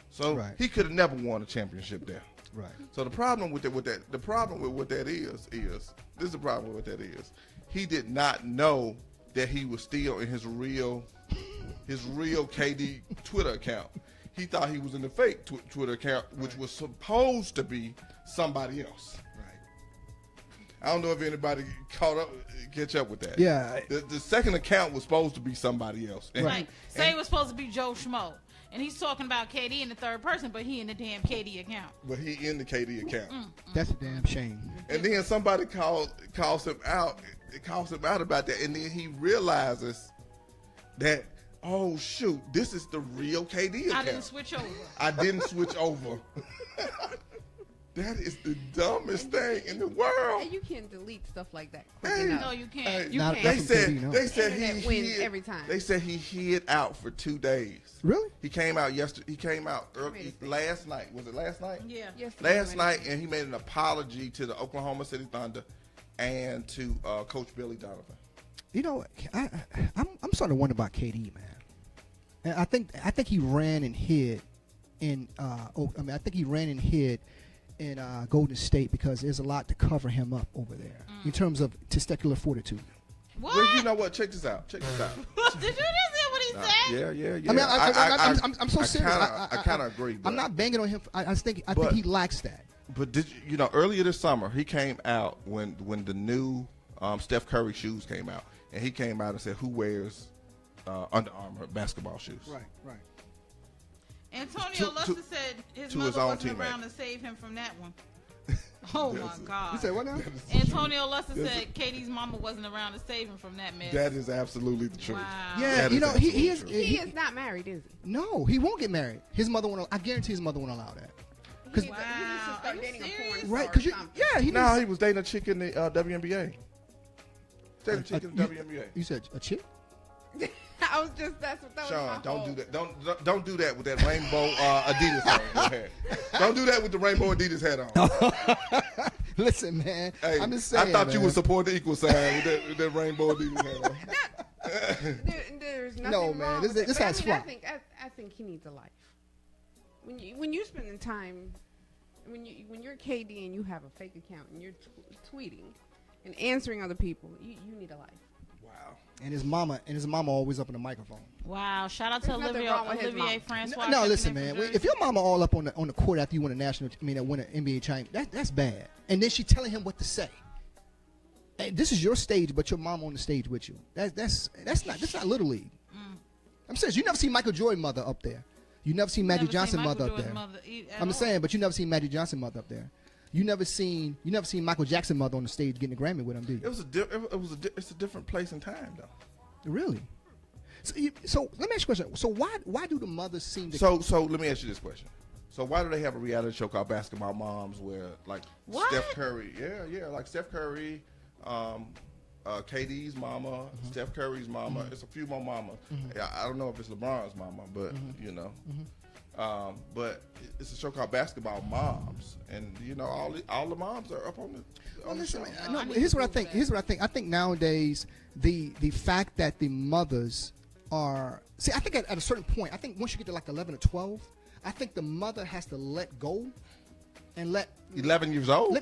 So Right. he could have never won a championship there. Right. So the problem with the problem with what that is this is the problem with what that is. He did not know that he was still in his real KD Twitter account. He thought he was in the fake Twitter account, which was supposed to be somebody else. I don't know if anybody catch up with that. Yeah. The second account was supposed to be somebody else. And Right. Say it was supposed to be Joe Schmo. And he's talking about KD in the third person, but he in the damn KD account. But he in the KD account. That's a damn shame. And then somebody calls him out about that, and then he realizes that, oh shoot, this is the real KD account. I didn't switch over. I didn't switch over. That is the dumbest thing in the world. Hey, you can't delete stuff like that quick Hey. enough. No, you can't. Hey, You Not- can't. that's from KD, no. They said Internet he wins hid every time. They said he hid out for 2 days. Really? He came out yesterday. He came out made a last night. Was it last night? Yeah. Yes, Last night, and he made an apology to the Oklahoma City Thunder and to Coach Billy Donovan. I'm starting to wonder about KD, man. And I think he ran and hid in. I think he ran and hid in Golden State because there's a lot to cover him up over there in terms of testicular fortitude. What? Well, you know what? Check this out. Did you just hear what he said? Yeah. I mean, I'm so serious. I kind of agree. I'm not banging on him. I think he lacks that. But earlier this summer he came out when the new Steph Curry shoes came out, and he came out and said, "Who wears Under Armour basketball shoes?" Right. Antonio Luster said his mother wasn't around to save him from that one. Oh my God! You said what now? Antonio Luster said KD's mama wasn't around to save him from that mess. That is absolutely the truth. Wow. Yeah, he is not married, is he? No, he won't get married. His mother won't. I guarantee his mother won't allow that. He needs to start dating a porn star. Right? Because he was dating a chick in the WNBA. Dating a chick in the WNBA. You said a chick? I was just that was Sean, don't do that. Don't do that with that rainbow Adidas hat. Don't do that with the rainbow Adidas hat on. Listen, man. Hey, I'm just saying. I thought you would support the equal sign with that rainbow Adidas hat on. There's nothing no, wrong man. with This has fun. I think he needs a life. When you spending time, when you're KD and you have a fake account and you're tweeting and answering other people, you need a life. Wow. And his mama always up on the microphone. Wow! Shout out to Olivier Francois. No, listen, man. If your mama all up on the court after you win win an NBA championship, that's bad. And then she telling him what to say. Hey, this is your stage, but your mama on the stage with you. That's not little league. I'm serious. You never see Michael Jordan mother up there. You never see Magic Johnson mother up there. I'm saying, but you never seen Magic Johnson mother up there. You never seen Michael Jackson mother on the stage getting a Grammy with him, do you? It's a different place and time, though. Really? So let me ask you a question. So why do the mothers seem to? So let me ask you this question. So why do they have a reality show called Basketball Moms where like Steph Curry, like Steph Curry, KD's mama, Steph Curry's mama. It's a few more mamas. I don't know if it's LeBron's mama, but you know. But it's a show called Basketball Moms, and you know all the moms are up on the show. No, here's what I think. I think nowadays the fact that the mothers are I think at a certain point, I think once you get to like 11 or 12, I think the mother has to let go and let 11 years old.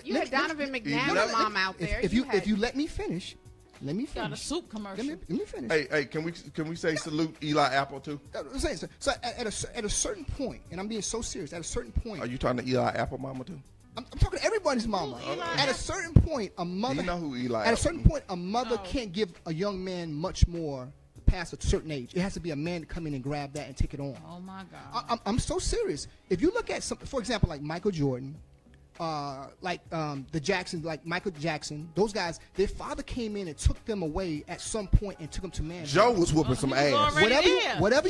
You had Donovan McNabb's mom out there. If you let me finish. Let me finish. Got a soup commercial. Let me finish. Hey, can we say salute Eli Apple too? So at a certain point, and I'm being so serious. At a certain point, are you talking to Eli Apple mama too? I'm talking to everybody's mama. At a certain point, a mother. Do you know who Eli? At a certain point, a mother can't give a young man much more past a certain age. It has to be a man to come in and grab that and take it on. Oh my God. I'm so serious. If you look at for example, like Michael Jordan. The Jacksons, like Michael Jackson, those guys, their father came in and took them away at some point and took them to manhood. Joe was whooping some ass. Whatever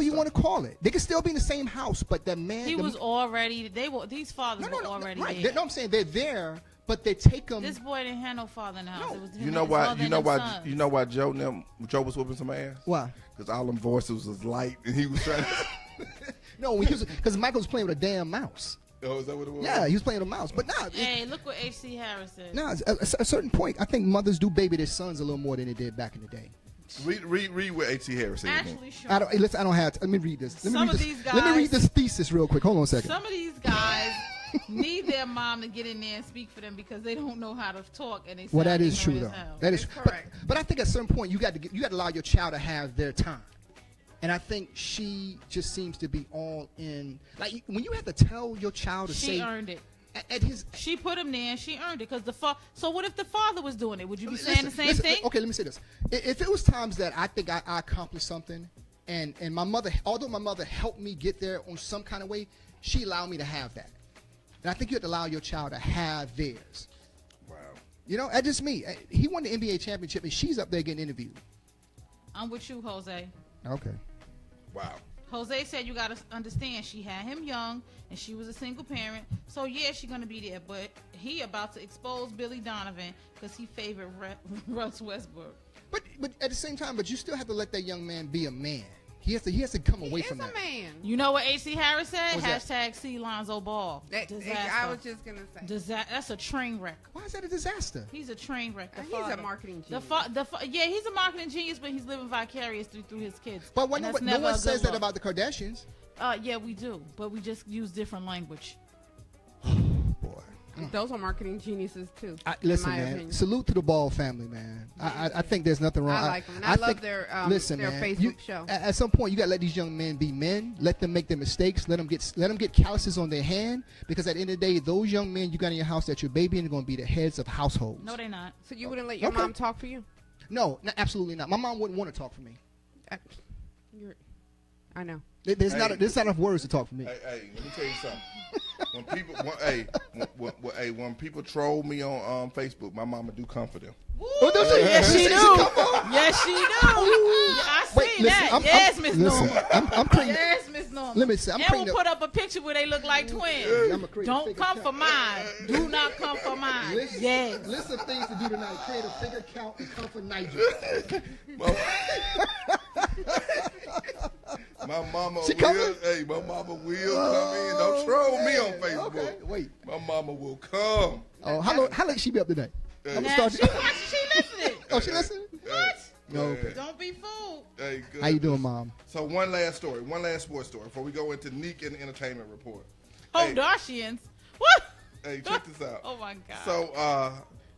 you want to call it. They could still be in the same house, but the man. These fathers were already right. there. No, I'm saying they're there, but they take them. This boy didn't have no father in the house. No. It was You know why Joe was whooping some ass? Why? Because all them voices was light and he was trying to. No, because Michael was playing with a damn mouse. Oh, is that what it was? Yeah, he was playing with a mouse. But nah. Hey, look what H.C. Harris said. Nah, at a certain point, I think mothers do baby their sons a little more than they did back in the day. Read what H.C. Harris said. Actually, sure. I don't have to. Let me read this. Let me read this thesis real quick. Hold on a second. Some of these guys need their mom to get in there and speak for them because they don't know how to talk and they. Well, that is true though. That is correct. But I think at a certain point you got to allow your child to have their time. And I think she just seems to be all in. Like when you have to tell your child to say, she earned it. She put him there and she earned it because So what if the father was doing it? Would you be saying the same thing? Okay, let me say this. If it was times that I think I accomplished something, and my mother, although my mother helped me get there on some kind of way, she allowed me to have that. And I think you have to allow your child to have theirs. Wow. You know, that's just me. He won the NBA championship and she's up there getting interviewed. I'm with you, Jose. Okay. Wow. Jose said you got to understand she had him young and she was a single parent. So, yeah, she's going to be there. But he about to expose Billy Donovan because he favored Russ Westbrook. But at the same time, but you still have to let that young man be a man. He has to come away from that. He's a man. You know what H.C. Harris said? Hashtag see Lonzo Ball. I was just going to say. That's a train wreck. Why is that a disaster? He's a train wreck. He's a marketing genius. Yeah, he's a marketing genius, but he's living vicariously through his kids. But no one says that about the Kardashians. Yeah, we do. But we just use different language. Boy. Those are marketing geniuses too. Listen, in my man. opinion. Salute to the Ball family, man. I think there's nothing wrong. I like them. And I love think, their listen, their man, Facebook show. At some point, you got to let these young men be men. Let them make their mistakes. Let them get calluses on their hand. Because at the end of the day, those young men you got in your house that you're babying are going to be the heads of households. No, they're not. So you wouldn't let your mom talk for you? No, absolutely not. My mom wouldn't want to talk for me. I know. There's not enough words to talk for me. Hey, let me tell you something. When people troll me on Facebook, my mama do come for them. Yes, she do. Yes, she do. I see that. Yes, Miss Norma. I'm creating. Yes, Miss Norma. Let me say, and we'll put up a picture where they look like twins. Don't come for mine. Do not come for mine. Yes. List of things to do tonight. Create a figure count and come for Nigel. My mama will come in. Don't troll me on Facebook. Okay, wait. My mama will come. Oh, how late she be up today? Now, she listening. Oh, she listening? What? No. Okay. Don't be fooled. Hey, good. How you doing, Mom? So one last sports story before we go into Neek and Entertainment Report. Kardashians. What? Hey, check this out. Oh my God. So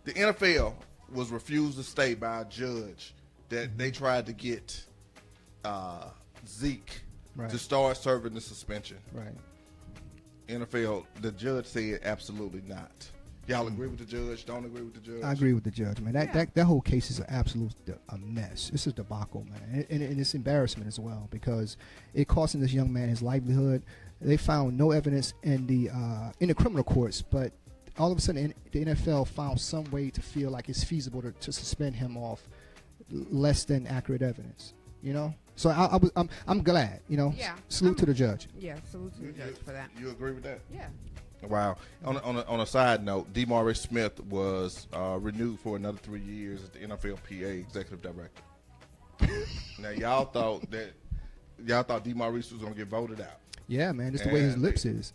the NFL was refused to state by a judge that they tried to get Zeke to start serving the suspension. Right. NFL, the judge said absolutely not. Y'all agree with the judge? Don't agree with the judge? I agree with the judge, man. That whole case is an absolute mess. It's a debacle, man, and it's embarrassment as well because it costing this young man his livelihood. They found no evidence in the criminal courts, but all of a sudden the NFL found some way to feel like it's feasible to suspend him off less than accurate evidence. You know, so I'm glad. You know, salute to the judge. Yeah, salute to the judge for that. You agree with that? Yeah. Wow. On a side note, DeMaurice Smith was renewed for another 3 years as the NFLPA executive director. Now y'all thought DeMaurice was gonna get voted out. Yeah, man, just the way his lips is.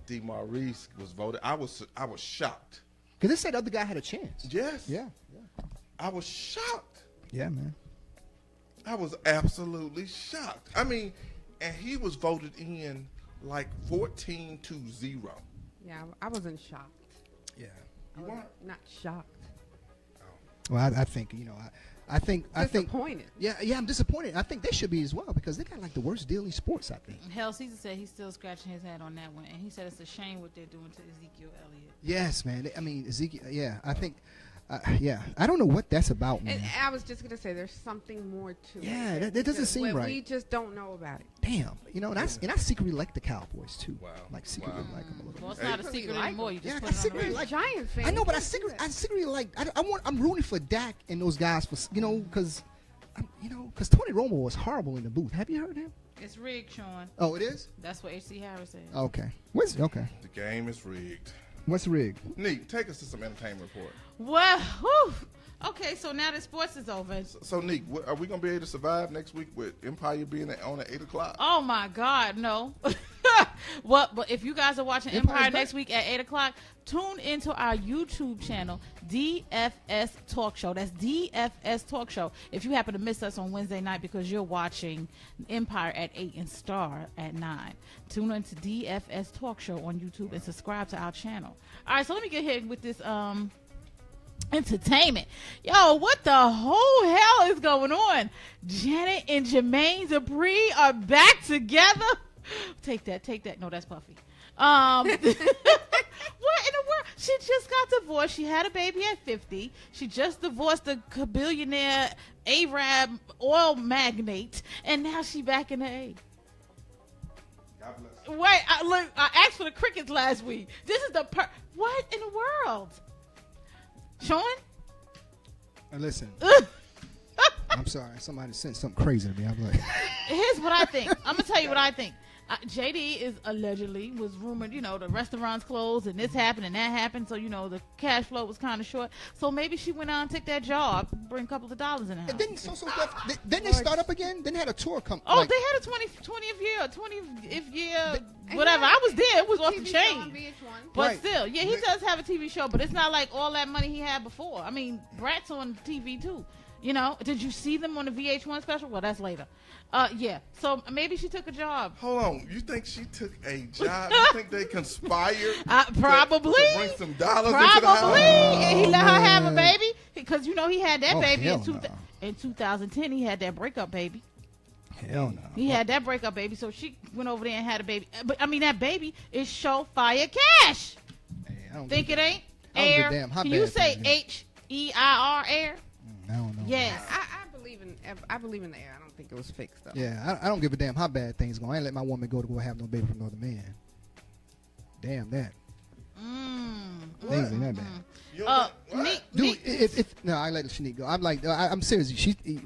DeMaurice was voted. I was shocked. Because they said the other guy had a chance. Yes. Yeah. I was shocked. Yeah, man. I was absolutely shocked. I mean, and he was voted in like 14-0. Yeah, I wasn't shocked. Yeah. You weren't? Not shocked. Well, I think, I think disappointed. Yeah, I'm disappointed. I think they should be as well because they got like the worst deal in sports, I think. Hell, Caesar said he's still scratching his head on that one, and he said it's a shame what they're doing to Ezekiel Elliott. Yes, man. I mean, Ezekiel. Yeah, I think. I don't know what that's about, man. And I was just gonna say there's something more to it. Yeah, that doesn't seem right. We just don't know about it. Damn, and I secretly like the Cowboys too. Wow. Like secretly like them a little. Well, it's not a secret anymore. You just put I it on the secretly record. like Giant fan. I know, but I secretly like. I'm rooting for Dak and those guys for because Tony Romo was horrible in the booth. Have you heard him? It's rigged, Sean. Oh, it is. That's what H.C. Harris said. Okay. The game is rigged. What's rigged? Neat, take us to some entertainment report. Well, whew. Okay, so now that sports is over. So Neat, are we gonna be able to survive next week with Empire being on at 8 o'clock? Oh my God, no. But if you guys are watching Empire next week at 8 o'clock, tune into our YouTube channel, DFS Talk Show. That's DFS Talk Show. If you happen to miss us on Wednesday night because you're watching Empire at 8 and Star at 9, tune into DFS Talk Show on YouTube and subscribe to our channel. All right, so let me get here with this entertainment. Yo, what the whole hell is going on? Janet and Jermaine Dupri are back together. Take that. No, that's Puffy. What in the world? She just got divorced. She had a baby at 50. She just divorced a billionaire Arab oil magnate, and now she back in the A. God bless. Wait, I asked for the crickets last week. This is what in the world? Sean? Listen. I'm sorry. Somebody sent something crazy to me. I'm like. Here's what I think. I'm going to tell you what I think. JD is allegedly was rumored, the restaurants closed and this happened and that happened. So, the cash flow was kind of short. So maybe she went on and took that job, bring a couple of dollars in the house. Didn't they start up again? Then they had a tour come. Oh, they had a 20th year, whatever. I was there. It was off the chain. But still, he does have a TV show, but it's not like all that money he had before. I mean, Brat's on TV too. You know, did you see them on the VH1 special? Well, that's later. Yeah. So maybe she took a job. Hold on. You think she took a job? You think they conspired? Probably. To bring some dollars into the house? Probably. And he let her have a baby because you know he had that baby in 2010. He had that breakup baby. Hell no. He had that breakup baby, so she went over there and had a baby. But I mean, that baby is show fire cash. Hey, I don't Think it ain't I don't give a air? damn how Can bad you say things is. HEIR air? I don't know. Yes. I believe in the air. I don't think it was fixed though. Yeah, I don't give a damn how bad things go. I ain't let my woman go have no baby from another man. Damn that. Things ain't that bad. You don't think- Dude, if no, I let Shanique go. I'm like, I'm serious.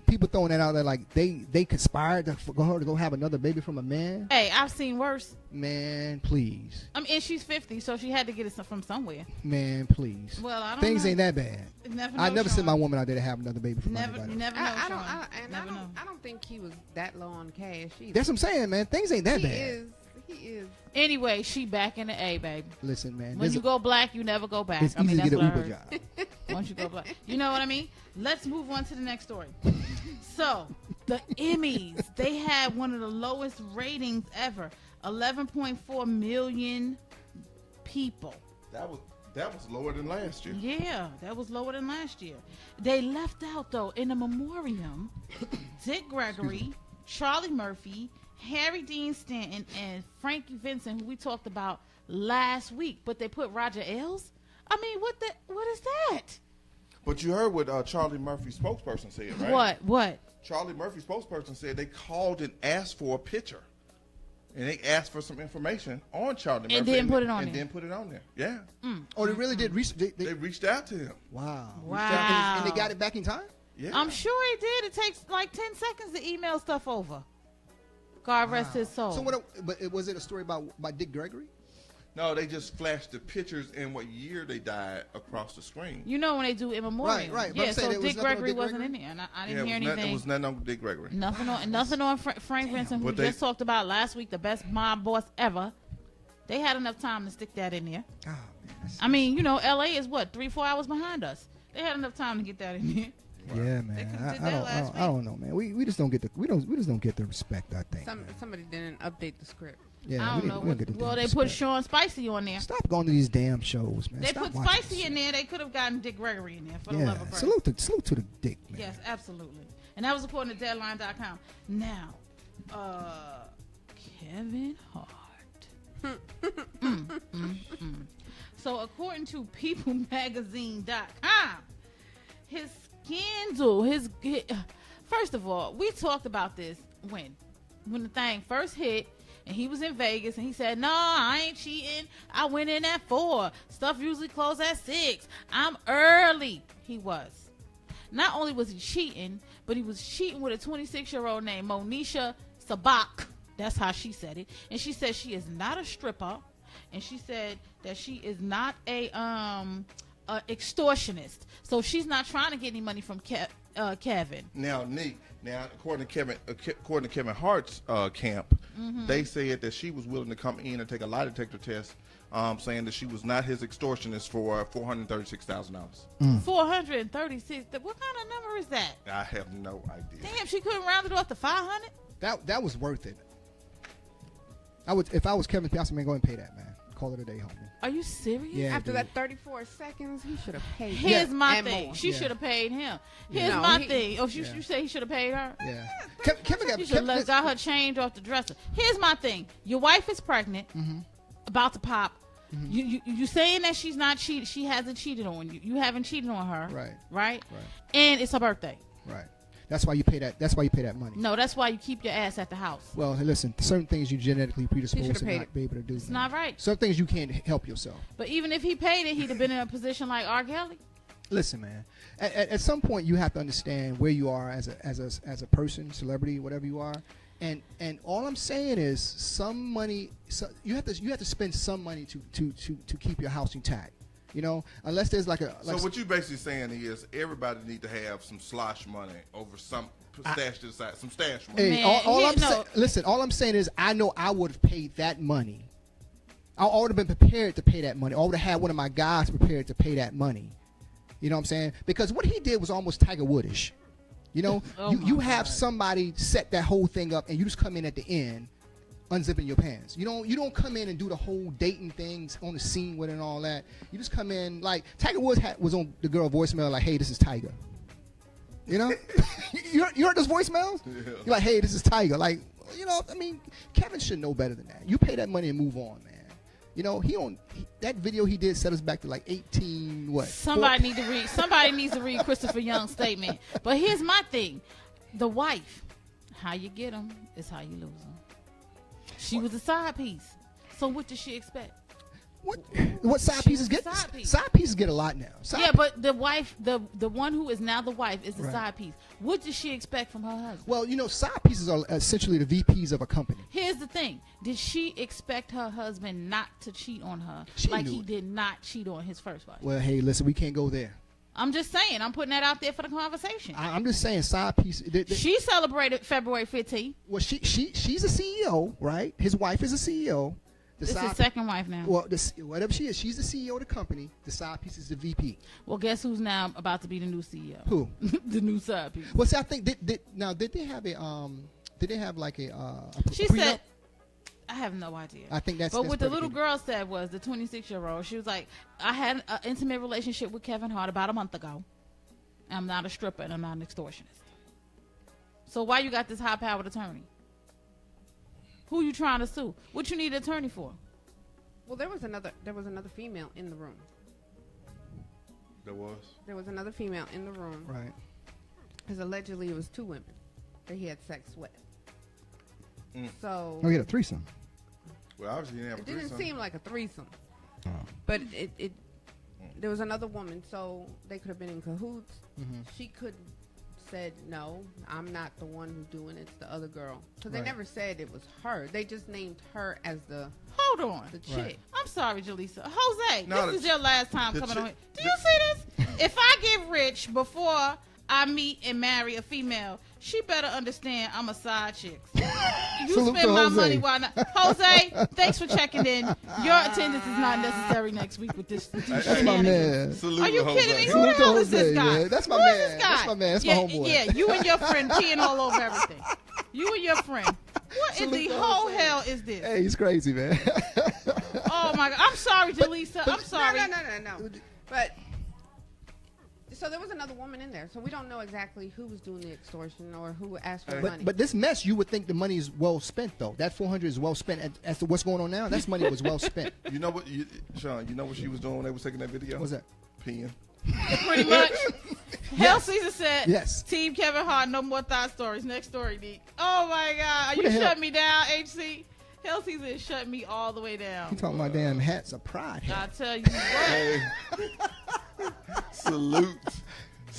People throwing that out there like they conspired for her to go have another baby from a man. Hey, I've seen worse. Man, please. I mean, and she's 50, so she had to get it from somewhere. Man, please. Well, I don't Things know. ain't that bad. I never sent my woman out there to have another baby from Never anybody. know. I Sean. Never know. don't think he was that low on cash either. That's what I'm saying, man. Things ain't that bad. He is. Anyway, she back in the A, baby. Listen, man. When you go black, you never go back. It's I mean, easy to that's get what an I Uber heard. job. Once you go black, you know what I mean. Let's move on to the next story. So, the Emmys, they had one of the lowest ratings ever. 11.4 million people. That was lower than last year. Yeah, that was lower than last year. They left out, though, in the memoriam, Dick Gregory, Charlie Murphy, Harry Dean Stanton, and Frankie Vincent, who we talked about last week. But they put Roger Ailes? I mean, what is that? But you heard what Charlie Murphy's spokesperson said, right? What? Charlie Murphy's spokesperson said they called and asked for a picture. And they asked for some information on Charlie Murphy. And didn't put it on there. And then put it on there. Yeah. Oh, they really did reach. They reached out to him. Wow. Wow. And they got it back in time? Yeah. I'm sure he did. It takes like 10 seconds to email stuff over. God rest his soul. So was it a story about Dick Gregory? No, they just flashed the pictures and what year they died across the screen. You know when they do in memoriam. Right. But Yeah, I'm saying so there was Dick nothing on Gregory Dick wasn't Gregory? in there. And I didn't hear It anything. was nothing on Dick Gregory. Nothing on Frank Vincent, who we But they- just talked about last week, the best mob boss ever. They had enough time to stick that in there. Oh, man. I mean, you know, LA is what, 3-4 hours behind us. They had enough time to get that in there. Yeah, They could've man. did that last I don't know, man. We just don't get the respect. I think. Somebody didn't update the script. Yeah, I don't know. we don't get the Well, damn they put respect. Sean Spicy on there. Stop going to these damn shows, man. They Stop put watching Spicy this in shit. there. They could have gotten Dick Gregory in there for the love Yeah, of Christ. salute to the Dick, man. Yes, absolutely. And that was according to Deadline.com. Now, Kevin Hart. So, according to PeopleMagazine.com, his scandal, first of all, we talked about this when the thing first hit. And he was in Vegas, and he said, "No, I ain't cheating. I went in at 4. Stuff usually close at 6. I'm early." He was. Not only was he cheating, but he was cheating with a 26-year-old named Monisha Sabak. That's how she said it. And she said she is not a stripper, and she said that she is not a extortionist. So she's not trying to get any money from Kevin. Now, Nick. Now, according to Kevin Hart's camp, they said that she was willing to come in and take a lie detector test, saying that she was not his extortionist for $436,000. $436. What kind of number is that? I have no idea. Damn, she couldn't round it off to 500. That was worth it. If I was Kevin Piazza, man, go ahead and pay that, man. Call it a day, homie. Are you serious? Yeah, After dude. that 34 seconds, he should have paid. Here's my and thing. more. She Yeah. should have paid him. Yeah. Here's No, my he- thing. Oh, Yeah. you say he should have paid her? Yeah. Kevin got You should have got her change off the dresser. Here's my thing. Your wife is pregnant, about to pop. You saying that she's not cheated? She hasn't cheated on you. You haven't cheated on her. Right. Right. And it's her birthday. Right. That's why you pay that. That's why you pay that money. No, that's why you keep your ass at the house. Well, listen. Certain things you genetically predisposed should've to paid not it. be able to do. It's not right. Some things you can't help yourself. But even if he paid it, he'd have been in a position like R. Kelly. Listen, man. At some point, you have to understand where you are as a person, celebrity, whatever you are. And all I'm saying is, some money. You have to spend some money to keep your house intact. You know, unless there's like a. So what you basically saying is everybody need to have some slosh money over some stash to the side, some stash money. Hey, Man, all I'm saying is, I know I would have paid that money. I would have been prepared to pay that money. I would have had one of my guys prepared to pay that money. You know what I'm saying? Because what he did was almost Tiger Woodish. You know, you have somebody set that whole thing up, and you just come in at the end, unzipping your pants. You don't come in and do the whole dating things on the scene with it and all that. You just come in like Tiger Woods was on the girl voicemail like, "Hey, this is Tiger." You know, you heard those voicemails? Yeah. You're like, "Hey, this is Tiger." Like, you know, I mean, Kevin should know better than that. You pay that money and move on, man. You know, that video he did set us back to like 18. What? Somebody needs to read Christopher Young's statement. But here's my thing: the wife, how you get them is how you lose them. She was a side piece. So what does she expect? What side pieces get? Side pieces get a lot now. But the wife, the one who is now the wife, is the side piece. What does she expect from her husband? Well, you know, side pieces are essentially the VPs of a company. Here's the thing: did she expect her husband not to cheat on her like he did not cheat on his first wife? Well, hey, listen, we can't go there. I'm just saying. I'm putting that out there for the conversation. I'm just saying, side piece. She celebrated February 15th. Well, she's a CEO, right? His wife is a CEO. This is his second wife now. Well, whatever she is, she's the CEO of the company. The side piece is the VP. Well, guess who's now about to be the new CEO? Who? The new side piece. Well, see, I think did they have a Did they have like a she said. I have no idea. I think that's. But what the little girl said was the 26-year-old. She was like, "I had an intimate relationship with Kevin Hart about a month ago. I'm not a stripper and I'm not an extortionist. So why you got this high-powered attorney? Who you trying to sue? What you need an attorney for?" Well, there was another female in the room. There was another female in the room. Right. Because allegedly it was 2 women that he had sex with. So. Oh, he had a threesome. Well, obviously he didn't have a threesome. It didn't seem like a threesome. Oh. But there was another woman, so they could have been in cahoots. Mm-hmm. She could said, "No, I'm not the one who's doing it. It's the other girl." Because they never said it was her. They just named her as the chick. Right. I'm sorry, Jaleesa. Jose, this is your last time coming on here. Do you see this? If I get rich before I meet and marry a female, she better understand I'm a side chick. You spend my money while not. Jose, thanks for checking in. Your attendance is not necessary next week with this. That's my man. Are you kidding me? Who the hell is this guy? Man. That's my man. That's my man. That's my homeboy. Yeah, you and your friend peeing all over everything. You and your friend. What in the whole hell is this? Hey, he's crazy, man. Oh my God! I'm sorry, Jaleesa. I'm sorry. No. But. So there was another woman in there. So we don't know exactly who was doing the extortion or who asked for the money. But this mess, you would think the money is well spent, though. That $400 is well spent. As to what's going on now, that money was well spent. You know what, Sean? You know what she was doing when they was taking that video? What's that? Peeing. Pretty much. Hell Caesar said, yes. Team Kevin Hart, no more thought stories. Next story, Deke. Oh my God. Are you shutting me down, HC? Hell Caesar is shutting me all the way down. You talking about damn hats of pride. I tell you what. Hey. Salute.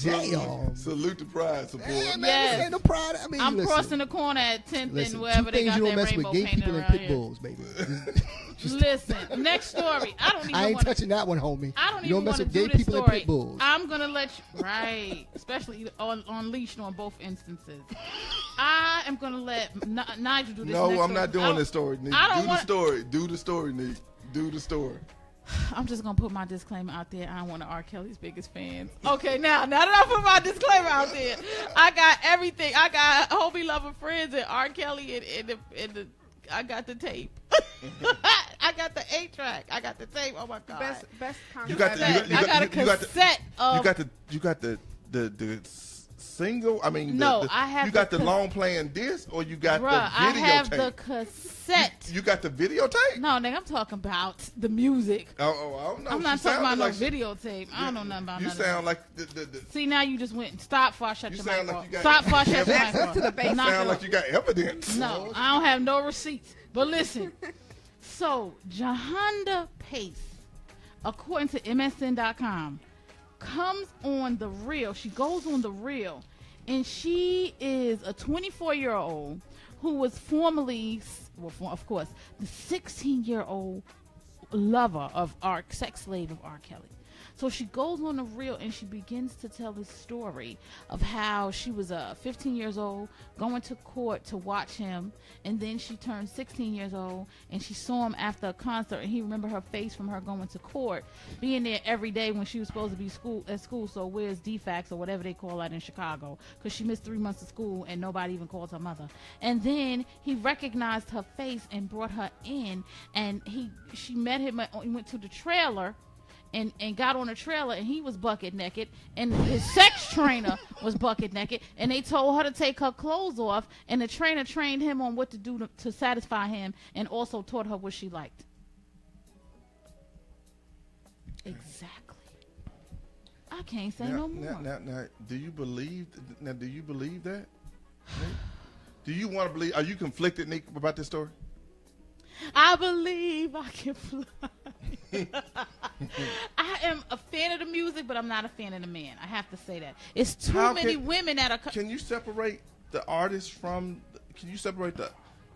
Damn. Salute the pride support. Yeah, man, yes. Ain't no pride. I mean, I'm crossing the corner at 10th and wherever they got that rainbow painted around here. Bulls, baby. Listen, next story. I ain't touching that one, homie. I don't you even want to do this story. I'm gonna let you right, especially on leash on both instances. I am gonna let Nigel do this. No, I'm not doing this story. Nick. I don't do the story. Do the story, Nick. Do the story. I'm just gonna put my disclaimer out there. I'm one of R. Kelly's biggest fans. Okay, now that I put my disclaimer out there, I got everything. I got homie loving friends and R. Kelly and I got the tape. I got the 8-track. I got the tape. Oh my God. Best you got a cassette. You got the single. I mean, I have. You got the long playing disc, or you got the videotape? I have the cassette. You got the videotape? No, nigga, I'm talking about the music. I don't know. I'm not talking about no videotape. I don't know nothing about. You sound like the. See, now you just went and stop before I shut your mic off. Stop before I shut your mic off. You sound like you got evidence. No, I don't have no receipts. But listen, so Jahanda Pace, according to MSN.com, comes on The Real. She goes on The Real, and she is a 24-year-old who was formerly, of course, the 16-year-old lover of sex slave of R. Kelly. So she goes on the reel and she begins to tell this story of how she was 15 years old going to court to watch him, and then she turned 16 years old and she saw him after a concert, and he remembered her face from her going to court, being there every day when she was supposed to be at school. So where's DFAX or whatever they call that in Chicago, because she missed 3 months of school and nobody even called her mother. And then he recognized her face and brought her in, and she met him. He went to the trailer and got on the trailer, and he was bucket naked, and his sex trainer was bucket naked, and they told her to take her clothes off, and the trainer trained him on what to do to satisfy him, and also taught her what she liked. Exactly. I can't say no more. Now, do you believe that? Do you want to believe? Are you conflicted, Nick, about this story? I believe I can fly. I am a fan of the music, but I'm not a fan of the man. I have to say that. It's too many women that are. Can you separate the artist from? Can you separate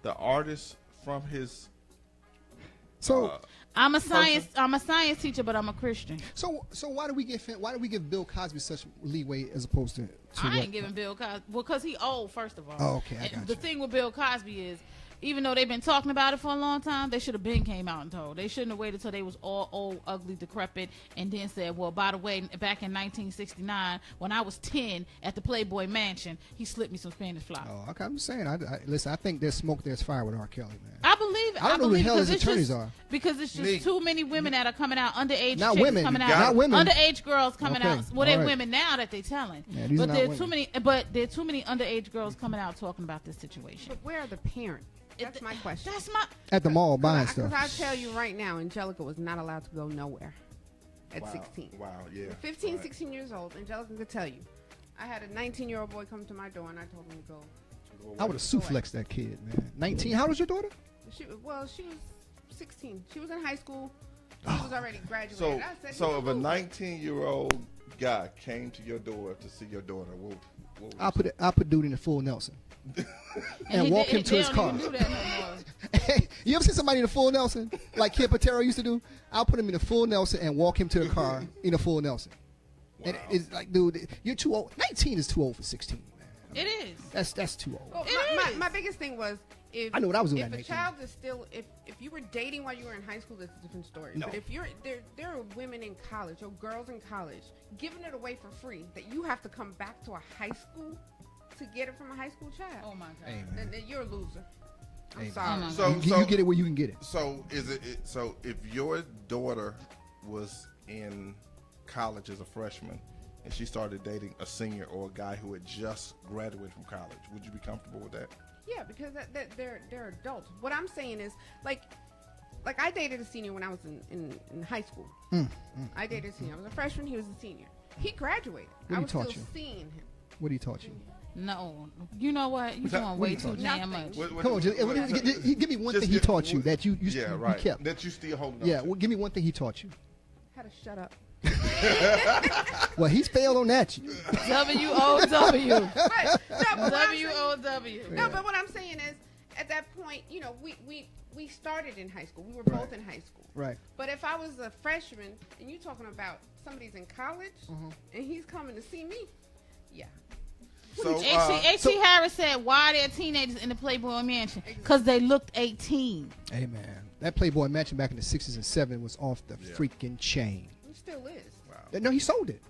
the artist from his? So I'm a science teacher, but I'm a Christian. So why do we give Bill Cosby such leeway as opposed to I ain't giving Bill Cosby because he old, first of all. Oh, okay, I got the thing with Bill Cosby is, even though they've been talking about it for a long time, they should have been came out and told. They shouldn't have waited till they was all old, ugly, decrepit, and then said, well, by the way, back in 1969, when I was 10 at the Playboy Mansion, he slipped me some Spanish fly. Oh, okay. I'm saying, listen, I think there's smoke, there's fire with R. Kelly, man. I believe it. I don't know who the hell his attorneys are. Because it's just too many women that are coming out, underage not chicks women. coming out. Not women. Underage girls coming out. Well, they're right. women now that they're telling. Yeah, these but are there not are too women. many. But there are too many underage girls coming out talking about this situation. But where are the parents? That's my question. That's my. At the mall buying stuff. Because I tell you right now, Angelica was not allowed to go nowhere at 16. Wow, yeah. 15, right. 16 years old, Angelica could tell you. I had a 19-year-old boy come to my door, and I told him to go. I would have suplexed that kid, man. 19. How old was your daughter? She was 16. She was in high school. She was already graduated. So if a 19-year-old guy came to your door to see your daughter, what I'll put dude in the full Nelson. and walk him to his car. Don't even do that no more. You ever see somebody in a full Nelson like Kid Patero used to do? I'll put him in a full Nelson and walk him to the car in a full Nelson. Wow. And it's like, dude, you're too old. 19 is too old for 16, man. It is. That's too old. Well, my biggest thing was I know what I was doing. If at a 19. child is still, if you were dating while you were in high school, that's a different story. No. But if you're there are women in college or girls in college giving it away for free that you have to come back to a high school to get it from a high school child. Oh my God. Hey, then you're a loser. I'm Hey, sorry. So you get it where you can get it. So so if your daughter was in college as a freshman and she started dating a senior or a guy who had just graduated from college, would you be comfortable with that? Yeah, because they're adults. What I'm saying is like I dated a senior when I was in high school. I dated a senior. I was a freshman. He was a senior. He graduated. I was still seeing him. What he taught you? No, you know what? You're doing way too damn much. Come on, give me one thing he taught you that you kept. That you still holding on Yeah, to. well, give me one thing he taught you. How to shut up. Well, he's failed on that. W-O-W. W-O-W. No, but what I'm saying is, at that point, you know, we started in high school. We were both in high school. Right. But if I was a freshman and you're talking about somebody's in college and he's coming to see me, yeah. So, H.C. Harris said, why they're teenagers in the Playboy Mansion? Because they looked 18. Hey, man. That Playboy Mansion back in the 60s and 70s was off the freaking chain. It still is. Wow. No, he sold it.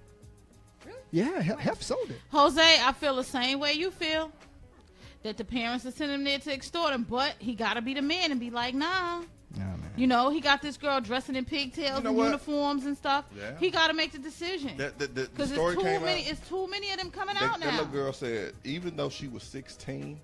Really? Yeah, Hef sold it. Jose, I feel the same way you feel. That the parents are sending him there to extort him, but he got to be the man and be like, nah. Nah, man. You know, he got this girl dressing in pigtails and uniforms and stuff. Yeah. He got to make the decision. The story came out. It's too many of them coming out now. That little girl said, even though she was 16,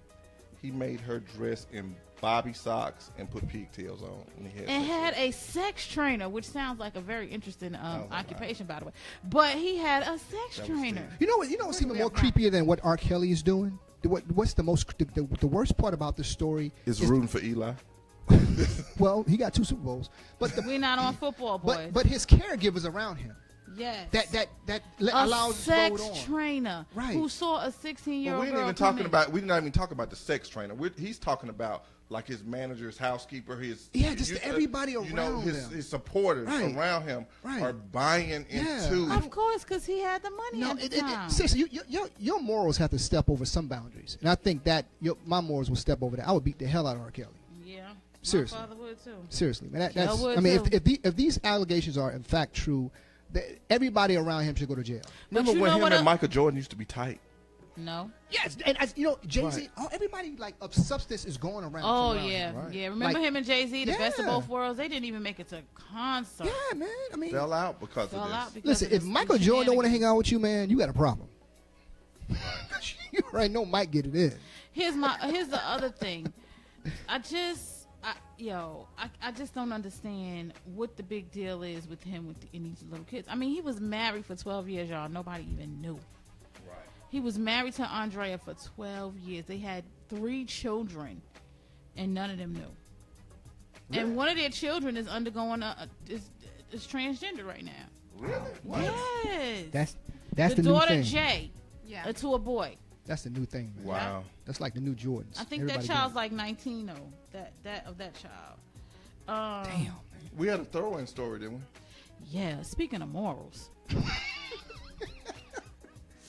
he made her dress in bobby socks and put pigtails on. And had a sex trainer, which sounds like a very interesting occupation, by the way. But he had a sex trainer. You know what's even more creepier than what R. Kelly is doing? What's the worst part about this story? Is rooting for Eli. Well, he got 2 Super Bowls, but we're not on football, boys. But his caregivers around him. Yes. That allows sex on. trainer who saw a 16-year-old girl. We're not even talking about the sex trainer. He's talking about like his manager, his housekeeper, his everybody around him. His supporters around him are buying into. Of course, because he had the money at the time. Seriously, your morals have to step over some boundaries, and I think that my morals will step over that. I would beat the hell out of R. Kelly. Yeah, seriously. My father would too. Seriously, man. If these allegations are in fact true, everybody around him should go to jail. Remember when him and Michael Jordan used to be tight? No. Yes, and Jay-Z, everybody like of substance is going around. Oh yeah, yeah. Remember him and Jay-Z, the best of both worlds? They didn't even make it to concert. Yeah, man. I mean, fell out because of this. Listen, if Michael Jordan don't want to hang out with you, man, you got a problem. You already know Mike get it in. Here's the other thing. I just don't understand what the big deal is with him and these little kids. I mean, he was married for 12 years, y'all. Nobody even knew. He was married to Andrea for 12 years. They had 3 children, and none of them knew. Really? And one of their children is undergoing is transgender right now. Really? What? Yes. That's the daughter new thing. Jay. Yeah. To a boy. That's the new thing, man. Wow. That's like the new Jordans. I think that child's like 19 though. That child. Damn. Man. We had a throw-in story, didn't we? Yeah. Speaking of morals.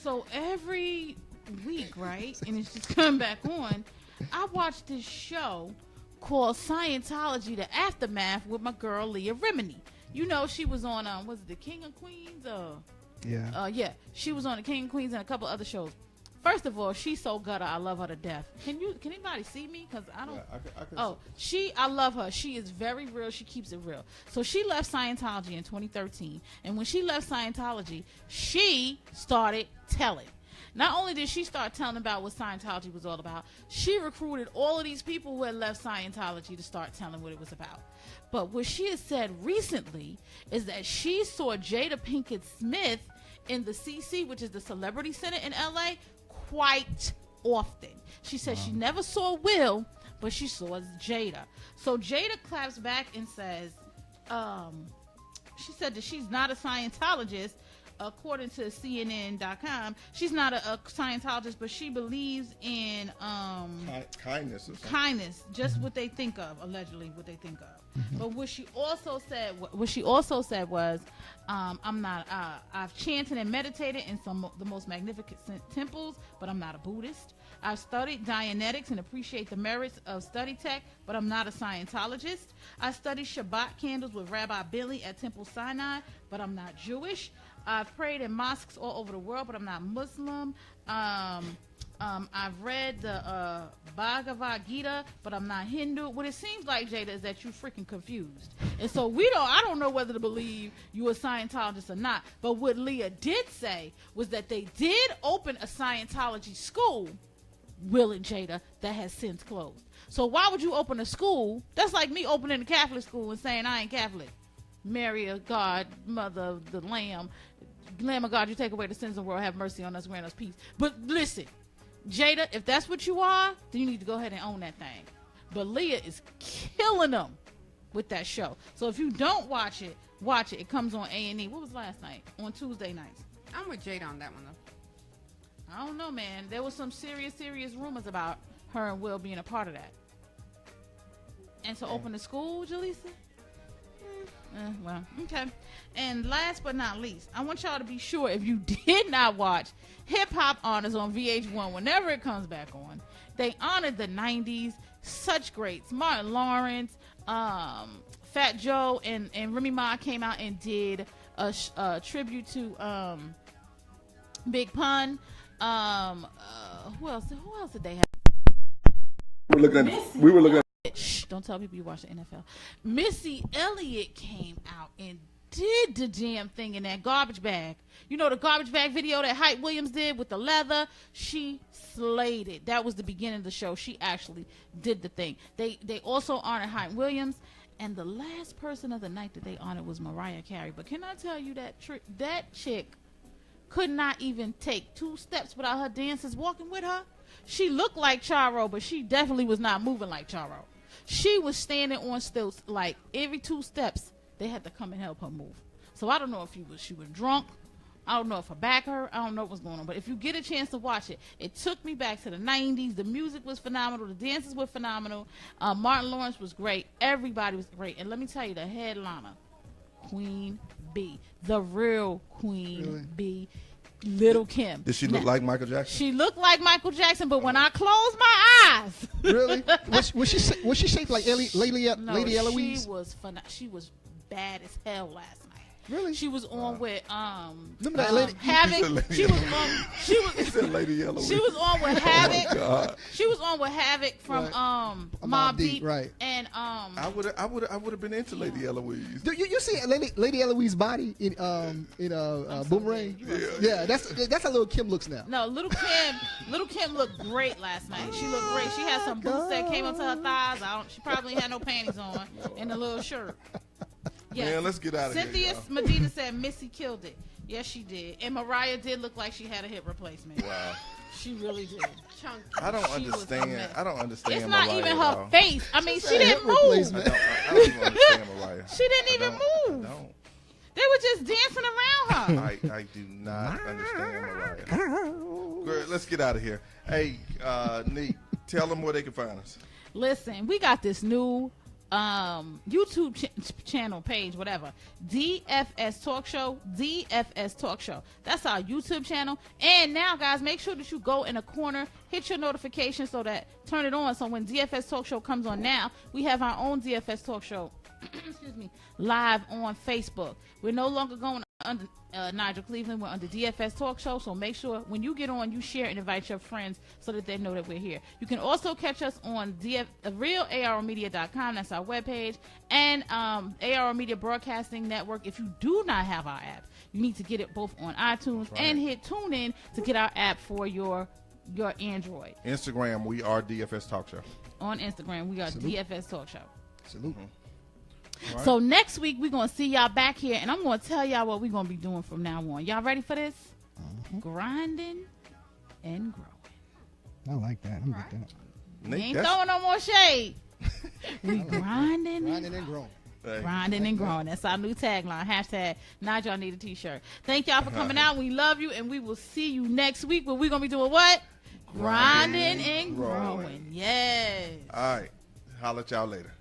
So every week, right, and it's just coming back on, I watch this show called Scientology, The Aftermath, with my girl Leah Remini. You know, she was on, was it The King of Queens? Yeah, she was on The King of Queens and a couple other shows. First of all, she's so gutter. I love her to death. Can anybody see me? Because I don't. Yeah, I love her. She is very real. She keeps it real. So she left Scientology in 2013, and when she left Scientology, she started telling. Not only did she start telling about what Scientology was all about, she recruited all of these people who had left Scientology to start telling what it was about. But what she has said recently is that she saw Jada Pinkett Smith in the CC, which is the Celebrity Center in LA, quite often. She said she never saw Will, but she saw Jada. So Jada claps back and says, she said that she's not a Scientologist. According to CNN.com, she's not a Scientologist, but she believes in kindness. Kindness, just what they think of, allegedly what they think of. Mm-hmm. But what she also said was, I've chanted and meditated in some of the most magnificent temples, but I'm not a Buddhist. I've studied Dianetics and appreciate the merits of study tech, but I'm not a Scientologist. I studied Shabbat candles with Rabbi Billy at Temple Sinai, but I'm not Jewish. I've prayed in mosques all over the world, but I'm not Muslim. I've read the Bhagavad Gita, but I'm not Hindu. What it seems like, Jada, is that you're freaking confused. And so I don't know whether to believe you're a Scientologist or not. But what Leah did say was that they did open a Scientology school, Will and Jada, that has since closed. So why would you open a school? That's like me opening a Catholic school and saying I ain't Catholic. Mary of God, Mother of the Lamb of God, you take away the sins of the world, have mercy on us, grant us peace. But listen, Jada, if that's what you are, then you need to go ahead and own that thing. But Leah is killing them with that show. So if you don't watch it, watch it. It comes on A&E. What was last night? On Tuesday nights. I'm with Jada on that one, though. I don't know, man. There was some serious rumors about her and Will being a part of that. And to open the school, Jaleesa? Well, okay. And last but not least, I want y'all to be sure, if you did not watch Hip Hop Honors on VH1, whenever it comes back on, they honored the 90s, such greats. Martin Lawrence, Fat Joe, and Remy Ma came out and did a tribute to Big Pun. Who else did they have? We were looking at Shh, don't tell people you watch the NFL. Missy Elliott came out and did the damn thing in that garbage bag. You know the garbage bag video that Hype Williams did with the leather? She slayed it. That was the beginning of the show. She actually did the thing. They also honored Hype Williams, and the last person of the night that they honored was Mariah Carey. But can I tell you that chick could not even take 2 steps without her dancers walking with her? She looked like Charo, but she definitely was not moving like Charo. She was standing on stilts, like every 2 steps, they had to come and help her move. So I don't know if she was drunk, I don't know if her back hurt. I don't know what's going on. But if you get a chance to watch it, it took me back to the 90s. The music was phenomenal. The dances were phenomenal. Martin Lawrence was great. Everybody was great. And let me tell you, the headliner, Queen B, the real Queen B, Little Kim. Did she look like Michael Jackson? She looked like Michael Jackson, but when I closed my eyes, really, was she shaped like Lady Eloise? She was bad as hell last night. Really? She was on with remember that lady? Havoc. She was Lady Eloise. She was on with Havoc. Oh, God. She was on with Havoc from Mobb Deep. Right. And I would have been into Lady Eloise. You see Lady Eloise's body in Boomerang? Yeah, that's how Little Kim looks now. No, Little Kim looked great last night. She looked great. She had some boots that came up to her thighs. She probably had no panties on and a little shirt. Yes. Man, let's get out of here. Cynthia Medina said Missy killed it. Yes, she did. And Mariah did look like she had a hip replacement. Wow. She really did. Chunky. I don't understand. It's not Mariah, even her though. face. I mean, she didn't move. I don't even understand Mariah. She didn't even move. I don't. They were just dancing around her. I do not understand Mariah. Girl, let's get out of here. Hey, Neat, tell them where they can find us. Listen, we got this new YouTube channel page, whatever. DFS Talk Show. That's our YouTube channel. And now, guys, make sure that you go in the corner, hit your notification turn it on. So when DFS Talk Show comes on now, we have our own DFS Talk Show. Excuse me, live on Facebook. We're no longer going under Nigel Cleveland. We're under DFS Talk Show. So make sure when you get on, you share and invite your friends so that they know that we're here. You can also catch us on realaromedia.com. That's our webpage. And ARO Media Broadcasting Network. If you do not have our app, you need to get it both on iTunes and hit TuneIn to get our app for your Android. Instagram, we are DFS Talk Show. On Instagram, we are DFS Talk Show. Salute. Right. So next week, we're going to see y'all back here, and I'm going to tell y'all what we're going to be doing from now on. Y'all ready for this? Grinding and growing. I like that. I'm with that. We ain't throwing no more shade. We grinding and growing. Grinding and growing. That's our new tagline. Hashtag Nigel, I need a t-shirt. Thank y'all for coming out. We love you, and we will see you next week, where we're going to be doing what? Grinding and growing. Yes. All right. Holla at y'all later.